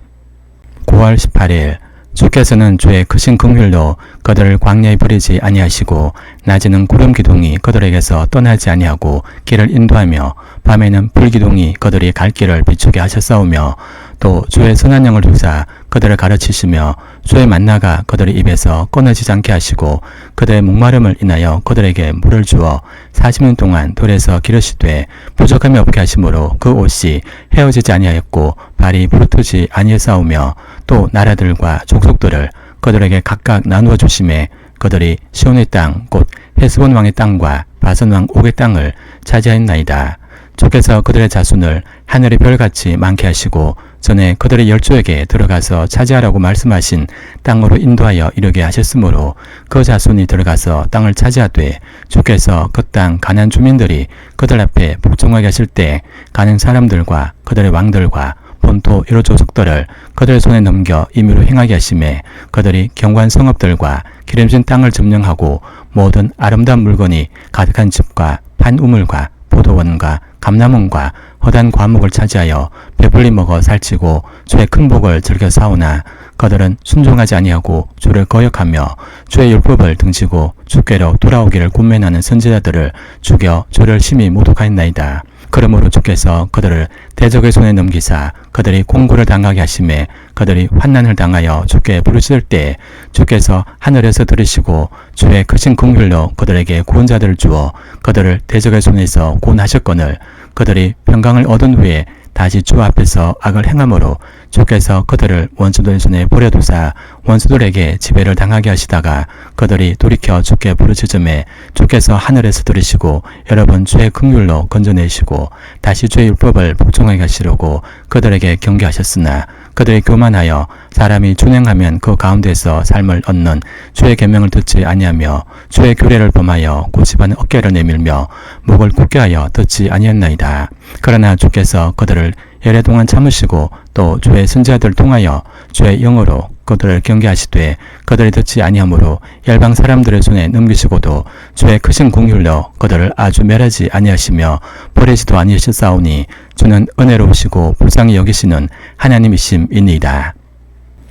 9월 18일 주께서는 주의 크신 긍휼로 그들을 광야에 버리지 아니하시고 낮에는 구름 기둥이 그들에게서 떠나지 아니하고 길을 인도하며 밤에는 불 기둥이 그들이 갈 길을 비추게 하셨사오며 또 주의 선한 영을 주사 그들을 가르치시며 주의 만나가 그들의 입에서 끊어지지 않게 하시고 그들의 목마름을 인하여 그들에게 물을 주어 40년 동안 들에서 기르시되 부족함이 없게 하심으로 그 옷이 헤어지지 아니하였고 발이 부르트지 아니하사오며 또 나라들과 족속들을 그들에게 각각 나누어 주심에 그들이 시온의 땅 곧 헤스본 왕의 땅과 바산 왕 옥의 땅을 차지하였나이다. 주께서 그들의 자손을 하늘의 별같이 많게 하시고 전에 그들의 열조에게 들어가서 차지하라고 말씀하신 땅으로 인도하여 이르게 하셨으므로 그 자손이 들어가서 땅을 차지하되 주께서 그 땅 가나안 주민들이 그들 앞에 복종하게 하실 때 가나안 사람들과 그들의 왕들과 본토 여러 조속들을 그들의 손에 넘겨 임의로 행하게 하심에 그들이 견고한 성읍들과 기름진 땅을 점령하고 모든 아름다운 물건이 가득한 집과 판 우물과 포도원과 감람원과 허단 과목을 차지하여 배불리 먹어 살찌고 주의 큰 복을 즐겨 사오나 그들은 순종하지 아니하고 주를 거역하며 주의 율법을 등지고 주께로 돌아오기를 권면하는 선지자들을 죽여 주를 심히 모독하였나이다. 그러므로 주께서 그들을 대적의 손에 넘기사 그들이 공고를 당하게 하심에 그들이 환난을 당하여 주께 부르실 때 주께서 하늘에서 들으시고 주의 크신 긍휼로 그들에게 구원자들을 주어 그들을 대적의 손에서 구원하셨거늘 그들이 평강을 얻은 후에 다시 주 앞에서 악을 행함으로 주께서 그들을 원수들 손에 버려두사 원수들에게 지배를 당하게 하시다가 그들이 돌이켜 주께 부르짖음에 주께서 하늘에서 들으시고 여러 번 주의 긍휼로 건져내시고 다시 주의 율법을 복종하게 하시려고 그들에게 경계하셨으나 그들이 교만하여 사람이 준행하면 그 가운데서 삶을 얻는 주의 계명을 듣지 아니하며 주의 규례를 범하여 고집하는 어깨를 내밀며 목을 굳게 하여 듣지 아니했나이다. 그러나 주께서 그들을 열애 동안 참으시고 또 주의 선지자들 통하여 주의 영으로 그들을 경계하시되 그들이 듣지 아니하므로 열방 사람들의 손에 넘기시고도 주의 크신 공율로 그들을 아주 멸하지 아니하시며 버리지도 아니하셨사오니 주는 은혜로우시고 불쌍히 여기시는 하나님이심이니이다.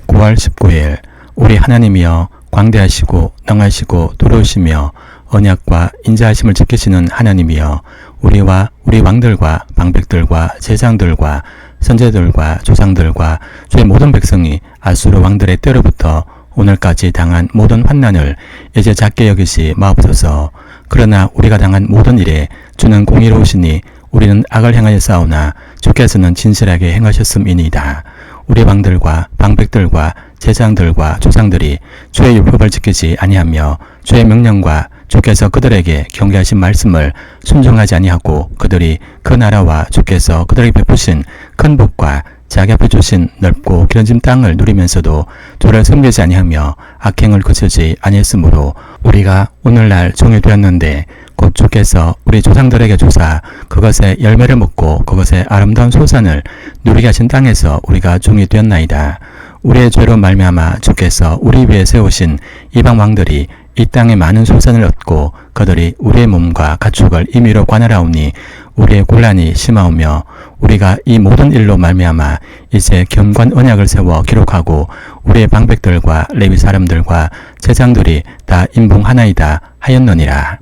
9월 19일 우리 하나님이여 광대하시고 능하시고 도로우시며 언약과 인자하심을 지키시는 하나님이여 우리와 우리 왕들과 방백들과 제장들과 선제들과 조상들과 주의 모든 백성이 아수르 왕들의 때로부터 오늘까지 당한 모든 환난을 이제 작게 여기시 마옵소서. 그러나 우리가 당한 모든 일에 주는 공의로우시니 우리는 악을 행하여 싸우나 주께서는 진실하게 행하셨음이니이다. 우리 왕들과 방백들과 제장들과 조상들이 주의 율법을 지키지 아니하며 주의 명령과 주께서 그들에게 경계하신 말씀을 순종하지 아니하고 그들이 그 나라와 주께서 그들에게 베푸신 큰 복과 자기 앞에 주신 넓고 기름진 땅을 누리면서도 주를 섬기지 아니하며 악행을 그치지 아니했으므로 우리가 오늘날 종이 되었는데 곧 주께서 우리 조상들에게 주사 그것의 열매를 먹고 그것의 아름다운 소산을 누리게 하신 땅에서 우리가 종이 되었나이다. 우리의 죄로 말미암아 주께서 우리 위에 세우신 이방 왕들이 이 땅에 많은 소산을 얻고 그들이 우리의 몸과 가축을 임의로 관할하오니 우리의 곤란이 심하오며 우리가 이 모든 일로 말미암아 이제 경관 언약을 세워 기록하고 우리의 방백들과 레위 사람들과 제장들이 다 임봉하나이다 하였느니라.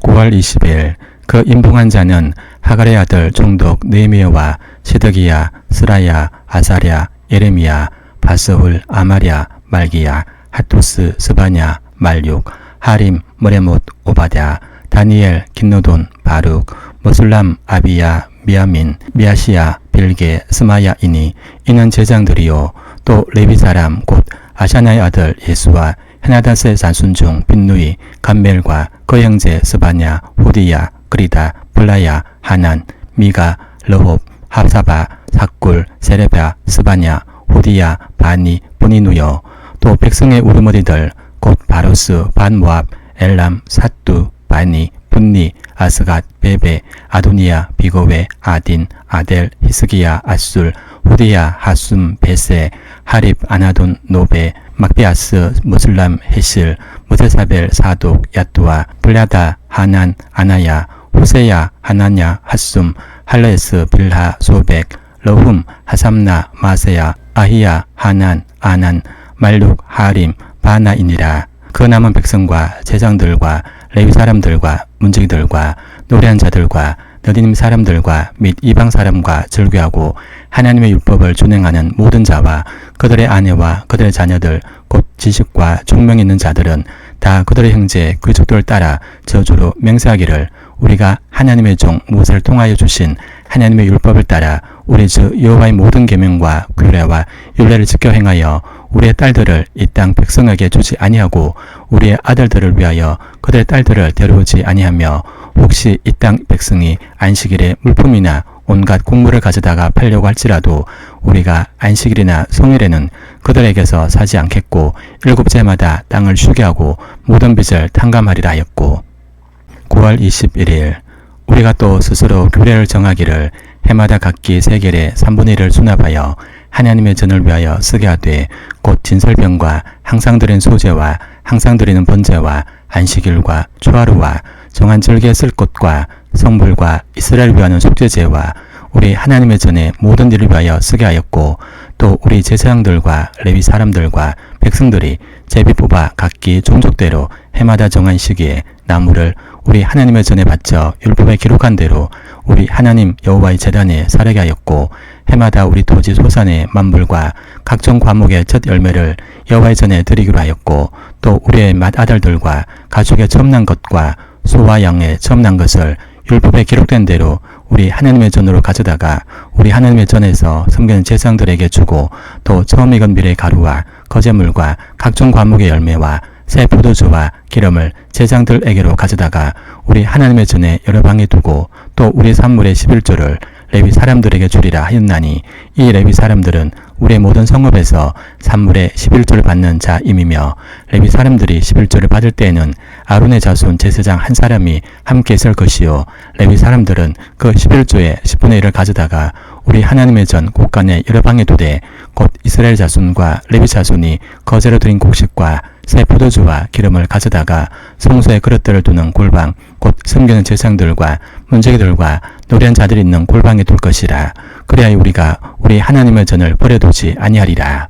9월 20일 그 임봉한 자는 하갈의 아들 총독 느헤미야와 시드기야, 스라야, 아사랴, 예레미야, 바스훌, 아마랴, 말기야, 핫투스, 스바냐, 말육, 하림, 머레못, 오바댜, 다니엘, 긴노돈, 바룩, 머술람, 아비야, 미야민, 미아시야, 빌게, 스마야이니 이는 제장들이요 또 레위 사람 곧 아샤나의 아들 예수와 헤나다스의 자손 중 빈누이, 감멜과 그 형제 스바냐, 후디야, 그리다, 블라야, 하난, 미가, 르홉, 합사바, 사꿀, 세레바, 스바냐, 후디야, 바니, 브니누여 또 백성의 우르머리들 곧 바로스, 반모압, 엘람, 사뚜, 바니, 분니, 아스갓, 베베, 아도니야, 비고웨, 아딘, 아델, 히스기야, 아술, 후디야, 하숨, 베세, 하립, 아나돈, 노베, 막비아스, 무슬람, 헤실, 무세사벨, 사독, 야뚜아, 블라다, 하난, 아나야, 후세야, 하나냐, 하숨, 할레스, 빌하, 소백, 러훔, 하삼나, 마세야, 아히야, 하난, 아난, 말룩, 하림, 바나이니라. 그 남은 백성과 제장들과 레위 사람들과 문지기들과 노래한 자들과 너디님 사람들과 및 이방 사람과 절규하고 하나님의 율법을 준행하는 모든 자와 그들의 아내와 그들의 자녀들 곧 지식과 총명 있는 자들은 다 그들의 형제 귀족들을 따라 저주로 맹세하기를 우리가 하나님의 종 모세를 통하여 주신 하나님의 율법을 따라 우리 주 여호와의 모든 계명과 규례와 율례를 지켜 행하여 우리의 딸들을 이 땅 백성에게 주지 아니하고 우리의 아들들을 위하여 그들의 딸들을 데려오지 아니하며 혹시 이 땅 백성이 안식일에 물품이나 온갖 곡물을 가져다가 팔려고 할지라도 우리가 안식일이나 성일에는 그들에게서 사지 않겠고 일곱째마다 땅을 쉬게 하고 모든 빚을 탕감하리라 하였고 9월 21일 우리가 또 스스로 규례를 정하기를 해마다 각기 세겔의 3분의 1을 수납하여 하나님의 전을 위하여 쓰게 하되 곧 진설병과 항상 드린 소제와 항상 드리는 번제와 안식일과 초하루와 정한 절기에 쓸 것과 성불과 이스라엘 위하는 속죄제와 우리 하나님의 전에 모든 일을 위하여 쓰게 하였고 또 우리 제사장들과 레위 사람들과 백성들이 제비 뽑아 각기 종족대로 해마다 정한 시기에 나무를 우리 하나님의 전에 바쳐 율법에 기록한 대로 우리 하나님 여호와의 제단에 사르게 하였고 해마다 우리 토지 소산의 만물과 각종 과목의 첫 열매를 여호와의 전에 드리기로 하였고 또 우리의 맏아들들과 가축의 처음 난 것과 소와 양의 처음 난 것을 율법에 기록된 대로 우리 하나님의 전으로 가져다가 우리 하나님의 전에서 섬기는 제사장들에게 주고 또 처음 익은 밀의 가루와 거제물과 각종 과목의 열매와 새 포도주와 기름을 제사장들에게로 가져다가 우리 하나님의 전에 여러 방에 두고 또 우리 산물의 11조를 레위 사람들에게 주리라 하였나니 이 레위 사람들은 우리의 모든 성읍에서 산물의 11조를 받는 자임이며 레위 사람들이 11조를 받을 때에는 아론의 자손 제사장 한 사람이 함께 있을 것이요 레위 사람들은 그 11조의 10분의 1을 가져다가 우리 하나님의 전 곳간에 여러 방에 두되 곧 이스라엘 자손과 레위 자손이 거제로 드린 곡식과 새 포도주와 기름을 가져다가 성소에 그릇들을 두는 골방 곧 섬기는 제사장들과 문제기들과 노래한 자들이 있는 골방에 둘 것이라. 그리하여 우리가 우리 하나님의 전을 버려두지 아니하리라.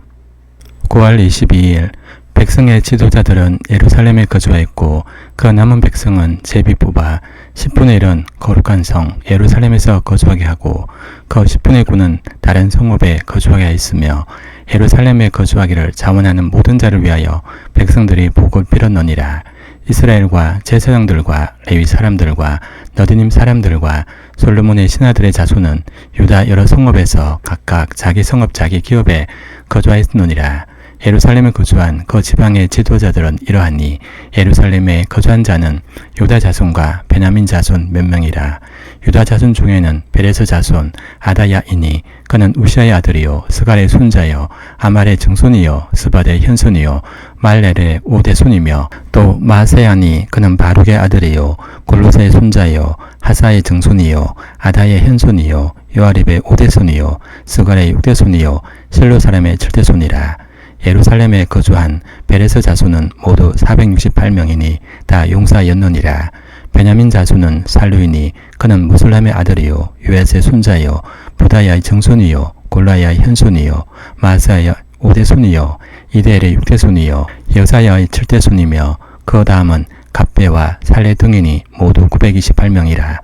9월 22일 백성의 지도자들은 예루살렘에 거주하였고 그 남은 백성은 제비 뽑아 10분의 1은 거룩한 성 예루살렘에서 거주하게 하고 그 10분의 9는 다른 성읍에 거주하게 하였으며 예루살렘에 거주하기를 자원하는 모든 자를 위하여 백성들이 복을 빌었느니라. 이스라엘과 제사장들과 레위 사람들과 너디님 사람들과 솔로몬의 신하들의 자손은 유다 여러 성읍에서 각각 자기 성읍 자기 기업에 거주하였느니라. 예루살렘에 거주한 그 지방의 지도자들은 이러하니 예루살렘에 거주한 자는 유다 자손과 베냐민 자손 몇 명이라. 유다 자손 중에는 베레스 자손 아다야이니 그는 우시아의 아들이요 스갈의 손자요 아말의 증손이요 스바의 현손이요 말렐의 오대손이며 또 마세야니 그는 바룩의 아들이요 골로세의 손자요 하사의 증손이요 아다의 현손이요 요아립의 오대손이요 스갈의 육대손이요 실로 사람의 칠대손이라. 예루살렘에 거주한 베레스 자손은 모두 468명이니 다 용사였느니라. 베냐민 자손은 살루이니 그는 무술람의 아들이요 요에스의 손자요 부다야의 정손이요 골라야의 현손이요 마사의 5대손이요 이데엘의 6대손이요 여사야의 7대손이며 그 다음은 갑배와 살레 등이니 모두 928명이라.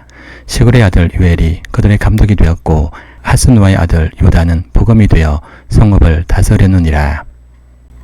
시글의 아들 유엘이 그들의 감독이 되었고 하스누아의 아들 요다는 보검이 되어 성읍을 다스렸느니라.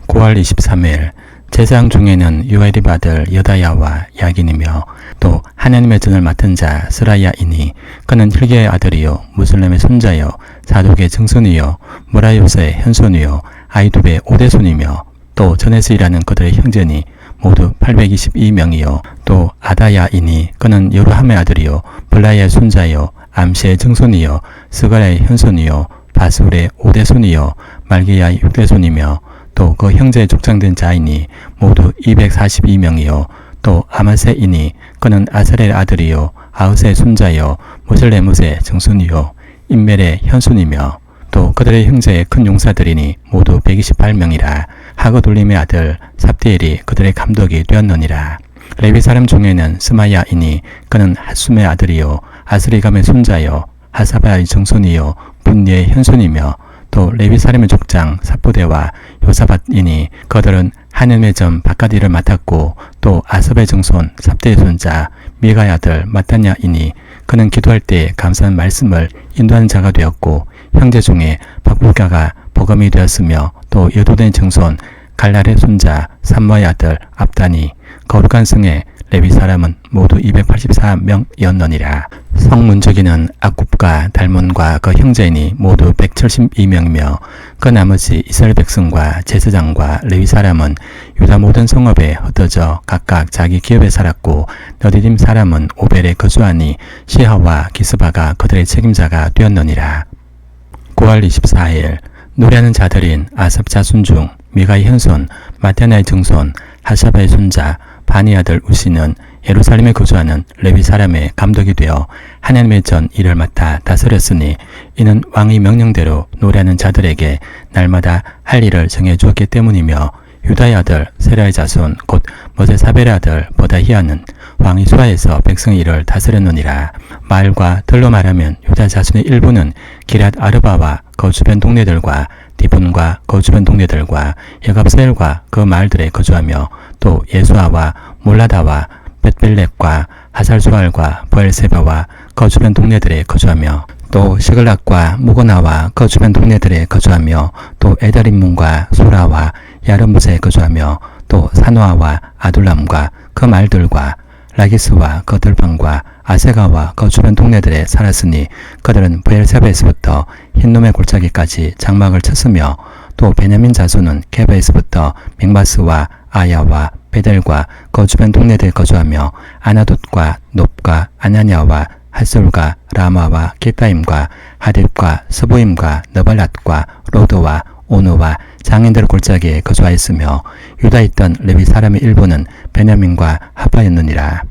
9월 23일 제사장 중에는 요엘입 아들 여다야와 야긴이며 또 하나님의 전을 맡은 자 스라야이니 그는 힐게의 아들이요 무슬렘의 손자요 사독의 증손이요 무라요스의 현손이요 아이두베의 오대손이며 또 전에서 일하는 그들의 형제니 모두 822명이요 또 아다야이니 그는 여로함의 아들이요 블라야의 손자요 암시의 증손이요 스가랴의 현손이요 바술의 오대손이요 말기야의 육대손이며 또 그 형제의 족장된 자이니 모두 242명이요 또 아마세이니 그는 아셀의 아들이요 아우세의 손자요 모슬레무스의 증손이요 인멜의 현손이며 또 그들의 형제의 큰 용사들이니 모두 128명이라. 하거돌림의 아들 삽디엘이 그들의 감독이 되었느니라. 레위 사람 중에는 스마야이니 그는 하숨의 아들이요 아스리감의 손자요 하사바의 증손이요 분리의 현손이며 또 레위 사람의 족장 삽부대와 요사밧이니 그들은 하나님의 전 바깥일을 맡았고 또 아섭의 증손 삽대의 손자 미가의 아들 마타냐이니 그는 기도할 때 감사한 말씀을 인도하는 자가 되었고 형제 중에 박불가가 버금이 되었으며 또 여도된 증손 갈랄의 손자 삼마의 아들 압다니 거룩한 성의 레위 사람은 모두 284명이었느니라. 성문지기는 악굽과 달몬과 그 형제이니 모두 172명이며 그 나머지 이스라엘 백성과 제사장과 레위 사람은 유다 모든 성읍에 흩어져 각각 자기 기업에 살았고 너디딤 사람은 오벨에 거주하니 시하와 기스바가 그들의 책임자가 되었느니라. 9월 24일 노래하는 자들인 아삽 자손 중 미가의 현손 마테나의 증손 하샤바의 손자 바니 아들 우시는 예루살렘에 거주하는 레위 사람의 감독이 되어 하나님의 전 일을 맡아 다스렸으니 이는 왕의 명령대로 노래하는 자들에게 날마다 할 일을 정해 주었기 때문이며 유다의 아들 세라의 자손 곧 모세사벨의 아들 보다히아는 왕의 수하에서 백성의 일을 다스렸느니라. 말과 들로 말하면 유다 자손의 일부는 기랏 아르바와 그 주변 동네들과 디본과 그 주변 동네들과 여갑세엘과 그 마을들에 거주하며 또 예수아와 몰라다와 벳벨렉과 하살수알과 부엘세바와 그 주변 동네들에 거주하며 또 시글락과 무고나와 그 주변 동네들에 거주하며 또 에다림문과 소라와 야르무세에 거주하며 또 사노아와 아둘람과 그 말들과 라기스와 그 들방과 아세가와 그 주변 동네들에 살았으니 그들은 브엘세바에서부터 흰놈의 골짜기까지 장막을 쳤으며 또 베냐민 자손은 게바에서부터 믹마스와 아야와 베델과 그 주변 동네들에 거주하며 아나돗과 놉과 아냐냐와 핫솔과 라마와 기타임과 하딥과 스보임과 너발랏과 로드와 오노와 장인들 골짜기에 거주하였으며 유다에 있던 레위 사람의 일부는 베냐민과 하파였느니라.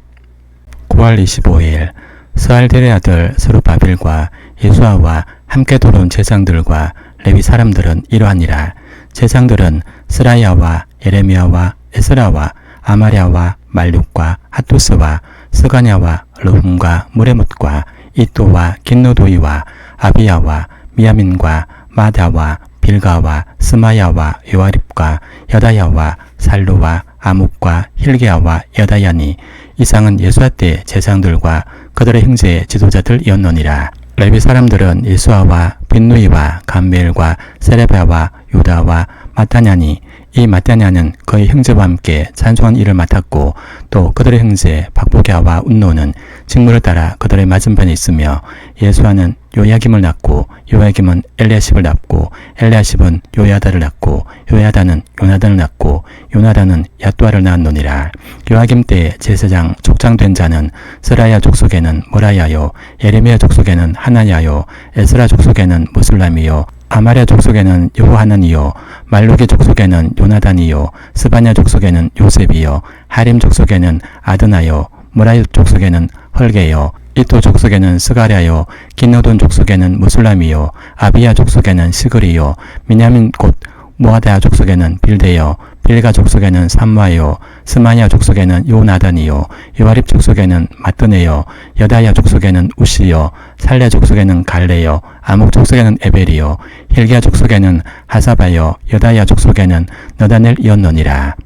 9월 25일 스알델의 아들 스룹바빌과 예수아와 함께 돌아온 제사장들과 레위 사람들은 이러하니라. 제사장들은 스라야와 예레미야와 에스라와 아마랴와 말룩과 핫투스와 스가냐와 르훔과 무레못과 이또와 긴노도이와 아비야와 미야민과 마다와 빌가와 스마야와 요아립과 여다야와 살루와 아묵과 힐게야와 여다야니 이상은 예수아 때 제사장들과 그들의 형제의 지도자들이었노니라. 레위 사람들은 예수아와 빈누이와 감멜과 세레바와 유다와 마타냐니 이 마타냐는 그의 형제와 함께 찬송한 일을 맡았고 또 그들의 형제 박보갸와 운노는 직무를 따라 그들의 맞은편에 있으며 예수아는 요야김을 낳고 요야김은 엘리야십을 낳고 엘리야십은 요야다를 낳고 요야다는 요나단을 낳고 요나단은 야뚜아를 낳았노니라. 요야김 때 제사장 족장된 자는 스라야 족속에는 모라야요 예레미야 족속에는 하나야요 에스라 족속에는 무술람이요 아마랴 족속에는 여호하난이요 말룩의 족속에는 요나단이요 스바냐 족속에는 요셉이요 하림 족속에는 아드나요 모라이 족속에는 헐게요 이토 족속에는 스가랴요 긴노돈 족속에는 무술람이요 아비야 족속에는 시그리요 미냐민 곧 모아다 족속에는 빌데요 빌가 족속에는 삼마요 스마냐 족속에는 요나단이요 요아립 족속에는 마뜨네요 여다야 족속에는 우시요 살레 족속에는 갈레요 아목 족속에는 에벨이요 힐기야 족속에는 하사바요 여다야 족속에는 너다넬이었노니라.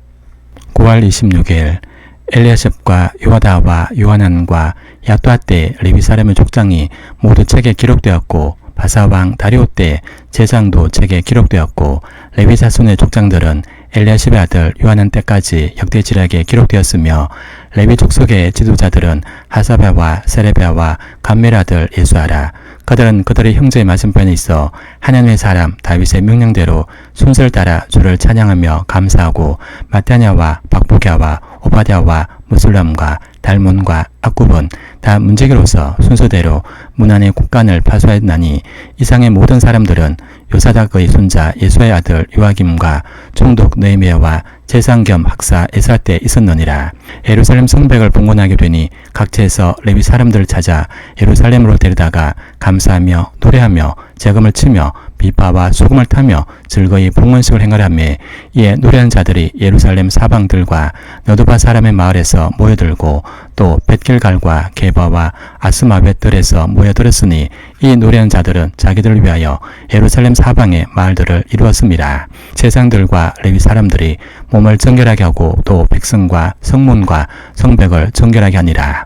9월 26일 엘리야십과 요아다와 요하난과 야뚜아 때 레위 사람의 족장이 모두 책에 기록되었고 바사왕 다리오 때 제사장도 책에 기록되었고 레위 자손의 족장들은 엘리야십의 아들 요하난 때까지 역대지략에 기록되었으며 레위 족속의 지도자들은 하사바와 세레베아와 감멜 아들 예수아라. 그들은 그들의 형제의 맞은편에 있어 하나님의 사람 다윗의 명령대로 순서를 따라 주를 찬양하며 감사하고 마타냐와 박보갸와 오바댜와 무술람과 달몬과 악굽은 다 문지기로서 순서대로 문안의 곡간을 파수하였나니 이상의 모든 사람들은 요사닥의 손자 예수아의 아들 요아김과 총독 느헤미야와 제사장 겸 학사 에스라 때 있었느니라. 예루살렘 성벽을 봉헌하게 되니 각지에서 레위 사람들을 찾아 예루살렘으로 데려다가 감사하며 노래하며 재금을 치며 비파와 소금을 타며 즐거이 봉헌식을 행하라며 이에 노래하는 자들이 예루살렘 사방들과 너두바 사람의 마을에서 모여들고 또 벳길갈과 게바와 아스마벳들에서 모여들었으니 이 노래하는 자들은 자기들을 위하여 예루살렘 사방의 마을들을 이루었습니다. 제사장들과 레위 사람들이 몸을 정결하게 하고 또 백성과 성문과 성벽을 정결하게 하니라.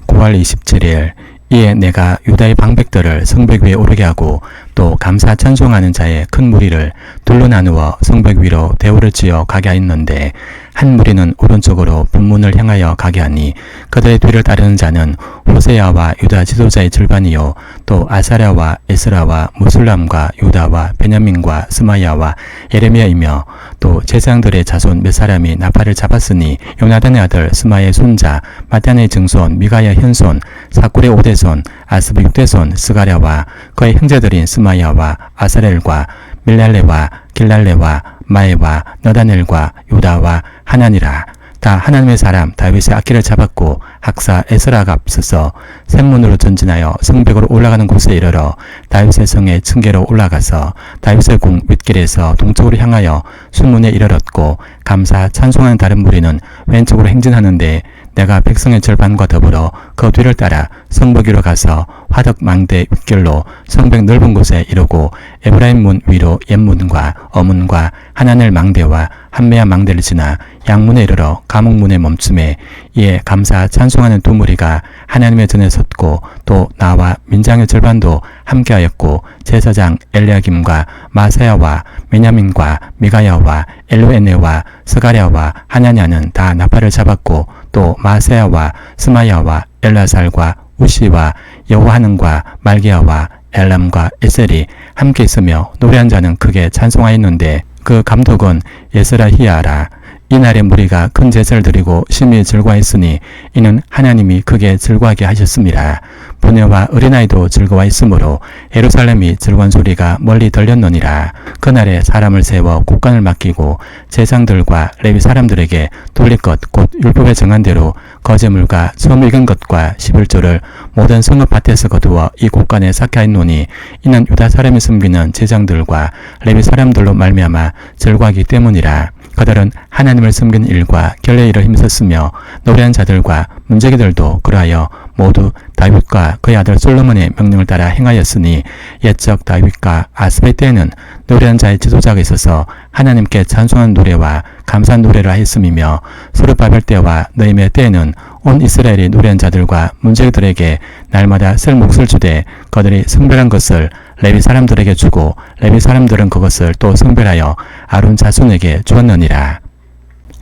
9월 27일 이에 내가 유다의 방백들을 성벽 위에 오르게 하고 또 감사 찬송하는 자의 큰 무리를 둘로 나누어 성벽 위로 대오를 지어 가게 하였는데 한 무리는 오른쪽으로 분문을 향하여 가게 하니 그들의 뒤를 따르는 자는 호세야와 유다 지도자의 절반이요 또 아사랴와 에스라와 무술람과 유다와 베냐민과 스마야와 예레미야이며 또 제사장들의 자손 몇 사람이 나팔을 잡았으니 요나단의 아들 스마의 손자 마탄의 증손 미가야 현손 사꿀의 5대손 아스브 6대손 스가랴와 그의 형제들인 스마야와 아사렐과 밀랄레와 길랄레와 마에와 너다넬과 유다와 하나니라. 다 하나님의 사람 다윗의 악기를 잡았고 학사 에스라가 앞서서 샘문으로 전진하여 성벽으로 올라가는 곳에 이르러 다윗의 성의 층계로 올라가서 다윗의 궁 윗길에서 동쪽으로 향하여 수문에 이르렀고 감사 찬송하는 다른 무리는 왼쪽으로 행진하는데 내가 백성의 절반과 더불어 그 뒤를 따라 성벽 위로 가서 화덕 망대 윗길로 성벽 넓은 곳에 이르고 에브라임 문 위로 옛문과 어문과 하나넬 망대와 한메야 망대를 지나 양문에 이르러 감옥문에 멈춤에 이에 감사 찬송하는 두 무리가 하나님의 전에 섰고 또 나와 민장의 절반도 함께하였고 제사장 엘리야김과 마사야와 베냐민과 미가야와 엘로에네와 스가랴와 하나냐는 다 나팔을 잡았고 또 마세아와 스마야와 엘라살과 우시와 여호하는과 말기야와 엘람과 에셀이 함께 있으며 노래한 자는 크게 찬송하였는데 그 감독은 예스라히야라. 이날에 무리가 큰 제사를 드리고 심히 즐거워했으니 이는 하나님이 크게 즐거워하게 하셨습니다. 부녀와 어린아이도 즐거워했으므로 예루살렘이 즐거운 소리가 멀리 들렸느니라. 그날에 사람을 세워 국관을 맡기고 제상들과 레위 사람들에게 돌릴 것 곧 율법에 정한 대로 거제물과 처음 익은 것과 11조를 모든 성읍밭에서 거두어 이 국관에 쌓게 하였노니 이는 유다 사람이 섬기는 제장들과 레위 사람들로 말미암아 즐거워하기 때문이라. 그들은 하나님을 섬기는 일과 결례의 일을 힘썼으며 노래한 자들과 문제기들도 그러하여 모두 다윗과 그의 아들 솔로몬의 명령을 따라 행하였으니 옛적 다윗과 아스베 때에는 노래한 자의 지도자가 있어서 하나님께 찬송한 노래와 감사한 노래를 하였음이며 스룹바벨 때와 느헤미야 때에는 온 이스라엘이 노래한 자들과 문제기들에게 날마다 쓸 몫을 주되 그들이 성별한 것을 레위 사람들에게 주고 레위 사람들은 그것을 또 성별하여 아론 자손에게 주었느니라.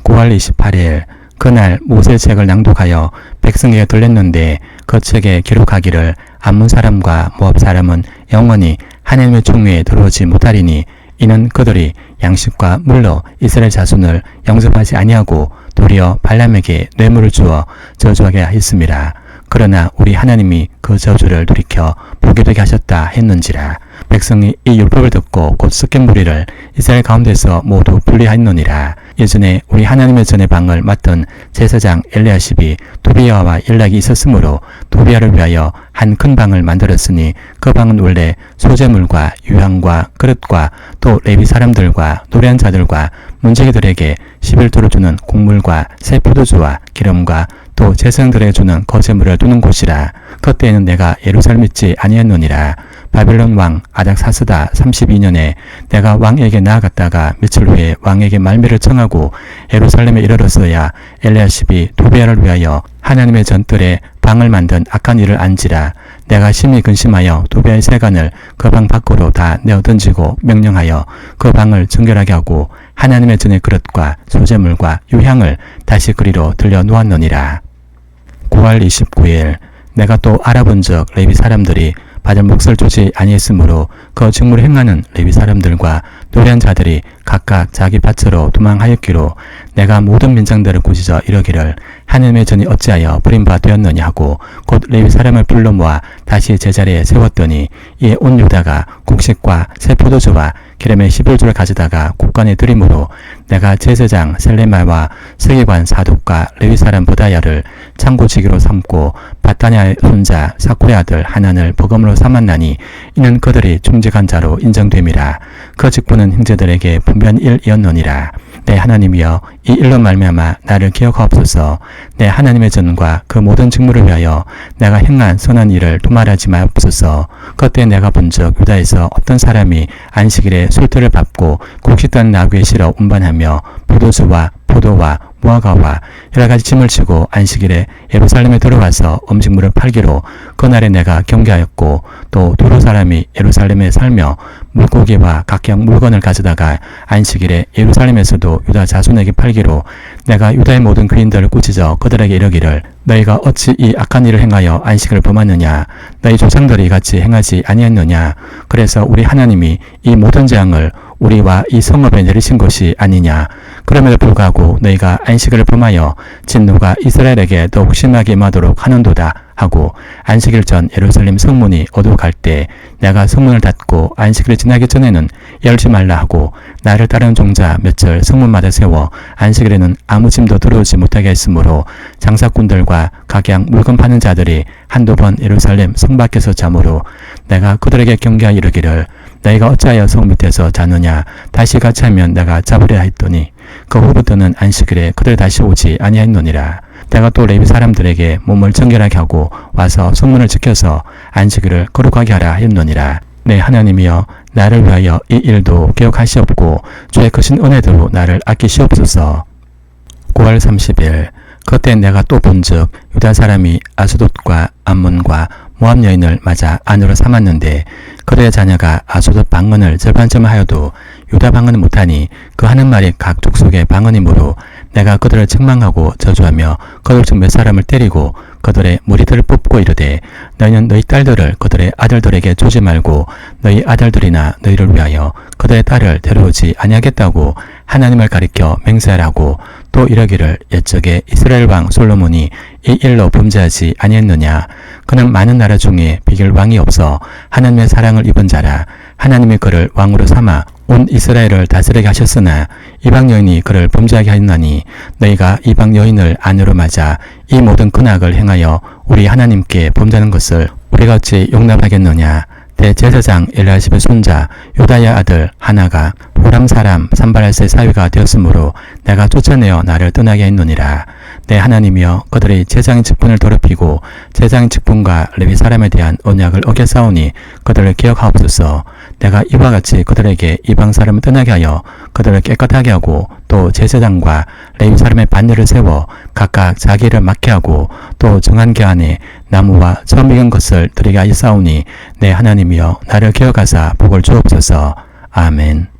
9월 28일 그날 모세의 책을 낭독하여 백성에게 들렸는데 그 책에 기록하기를 암몬 사람과 모압 사람은 영원히 하나님의 총회에 들어오지 못하리니 이는 그들이 양식과 물로 이스라엘 자손을 영접하지 아니하고 도리어 발람에게 뇌물을 주어 저주하게 하였습니다. 그러나 우리 하나님이 그 저주를 돌이켜 보게 되게 하셨다 했는지라. 백성이 이 율법을 듣고 곧 섞인 무리를 이스라엘 가운데서 모두 분리하였느니라. 예전에 우리 하나님의 전의 방을 맡은 제사장 엘리야십이 도비야와 연락이 있었으므로 도비야를 위하여 한 큰 방을 만들었으니 그 방은 원래 소재물과 유향과 그릇과 또 레위 사람들과 노래한 자들과 문제기들에게 11조를 주는 곡물과 새 포도주와 기름과 또 제사장들에게 주는 거제물을 두는 곳이라. 그때에는 내가 예루살렘에 있지 아니했느니라. 바벨론 왕 아닥사스다 32년에 내가 왕에게 나아갔다가 며칠 후에 왕에게 말미를 청하고 예루살렘에 이르렀어야 엘리야십이 도비야를 위하여 하나님의 전뜰에 방을 만든 악한 일을 안지라. 내가 심히 근심하여 도비야의 세간을 그 방 밖으로 다 내어 던지고 명령하여 그 방을 정결하게 하고 하나님의 전의 그릇과 소재물과 유향을 다시 그리로 들려 놓았느니라. 9월 29일 내가 또 알아본즉 레위 사람들이 받을 몫을 주지 아니했으므로 그 직무를 행하는 레위 사람들과 노래한 자들이 각각 자기 밭으로 도망하였기로 내가 모든 민장들을 꾸짖어 이르기를 하나님의 전이 어찌하여 버림바 되었느냐 하고 곧 레위 사람을 불러 모아 다시 제자리에 세웠더니 이에 온 유다가 곡식과 새 포도주와 기름의 11조를 가져다가 국관에 들이므로 내가 제사장 셀레마와 서기관 사독과 레위 사람 보다야를 창고지기로 삼고 바타냐의 손자 사쿠의 아들 하난을 버금으로 삼았나니 이는 그들이 충직한 자로 인정됨이라. 그 직분은 형제들에게 분변 일이었느니라. 내 하나님이여 이 일로 말미암아 나를 기억하옵소서. 내 하나님의 전과 그 모든 직무를 위하여 내가 행한 선한 일을 도말하지 마옵소서. 그때 내가 본즉 유다에서 어떤 사람이 안식일에 술틀을 밟고 곡식단 나귀에 실어 운반하며 포도주와 포도와 무화과와 여러가지 짐을 지고 안식일에 예루살렘에 들어와서 음식물을 팔기로 그날에 내가 경계하였고 또 두로 사람이 예루살렘에 살며 물고기와 각종 물건을 가져다가 안식일에 예루살렘에서도 유다 자손에게 팔기로 내가 유다의 모든 귀인들을 꾸짖어 그들에게 이르기를 너희가 어찌 이 악한 일을 행하여 안식을 범하느냐. 너희 조상들이 이같이 행하지 아니했느냐. 그래서 우리 하나님이 이 모든 재앙을 우리와 이 성읍에 내리신 것이 아니냐. 그럼에도 불구하고 너희가 안식일을 범하여 진노가 이스라엘에게 더욱 심하게 임하도록 하는도다 하고 안식일 전 예루살렘 성문이 어두워갈 때 내가 성문을 닫고 안식일이 지나기 전에는 열지 말라 하고 나를 따르는 종자 몇을 성문마다 세워 안식일에는 아무 짐도 들어오지 못하게 했으므로 장사꾼들과 각양 물건 파는 자들이 한두 번 예루살렘 성 밖에서 자므로 내가 그들에게 경계하여 이르기를 너희가 어찌하여 성 밑에서 자느냐. 다시 같이 하면 내가 잡으려 했더니 그 후부터는 안식일에 그들 다시 오지 아니하였느니라. 내가 또 레위 사람들에게 몸을 정결하게 하고 와서 성문을 지켜서 안식일을 거룩하게 하라 했느니라. 내 하나님이여 나를 위하여 이 일도 기억하시옵고 주의 크신 은혜대로 나를 아끼시옵소서. 9월 30일 그때 내가 또 본즉 유다 사람이 아스돗과 암몬과 모압 여인을 맞아 안으로 삼았는데 그들의 자녀가 아스돗 방언을 절반쯤 하여도 유다 방언은 못하니 그 하는 말이 각 족속의 방언이므로 내가 그들을 책망하고 저주하며 그들 중 몇 사람을 때리고 그들의 무리들을 뽑고 이르되 너희는 너희 딸들을 그들의 아들들에게 주지 말고 너희 아들들이나 너희를 위하여 그들의 딸을 데려오지 아니하겠다고 하나님을 가리켜 맹세하라고 또 이러기를 옛적에 이스라엘 왕 솔로몬이 이 일로 범죄하지 아니했느냐. 그는 많은 나라 중에 비길 왕이 없어 하나님의 사랑을 입은 자라. 하나님이 그를 왕으로 삼아 온 이스라엘을 다스리게 하셨으나 이방 여인이 그를 범죄하게 하였나니 너희가 이방 여인을 아내로 맞아 이 모든 근악을 행하여 우리 하나님께 범죄하는 것을 우리가 어찌 용납하겠느냐. 대제사장 엘리야십의 손자 요다야 아들 하나가 호람 사람 산발랄스의 사위가 되었으므로 내가 쫓아내어 나를 떠나게 했느니라. 내 하나님이여 그들의 제장의 직분을 더럽히고 제장의 직분과 레위 사람에 대한 언약을 어겼사오니 그들을 기억하옵소서. 내가 이와 같이 그들에게 이방 사람을 떠나게 하여 그들을 깨끗하게 하고 또 제사장과 레위 사람의 반열을 세워 각각 자기를 맡게 하고 또 정한 기 안에 나무와 처음 익은 것을 드리게 하였사오니 내 하나님이여 나를 기억하사 복을 주옵소서. 아멘.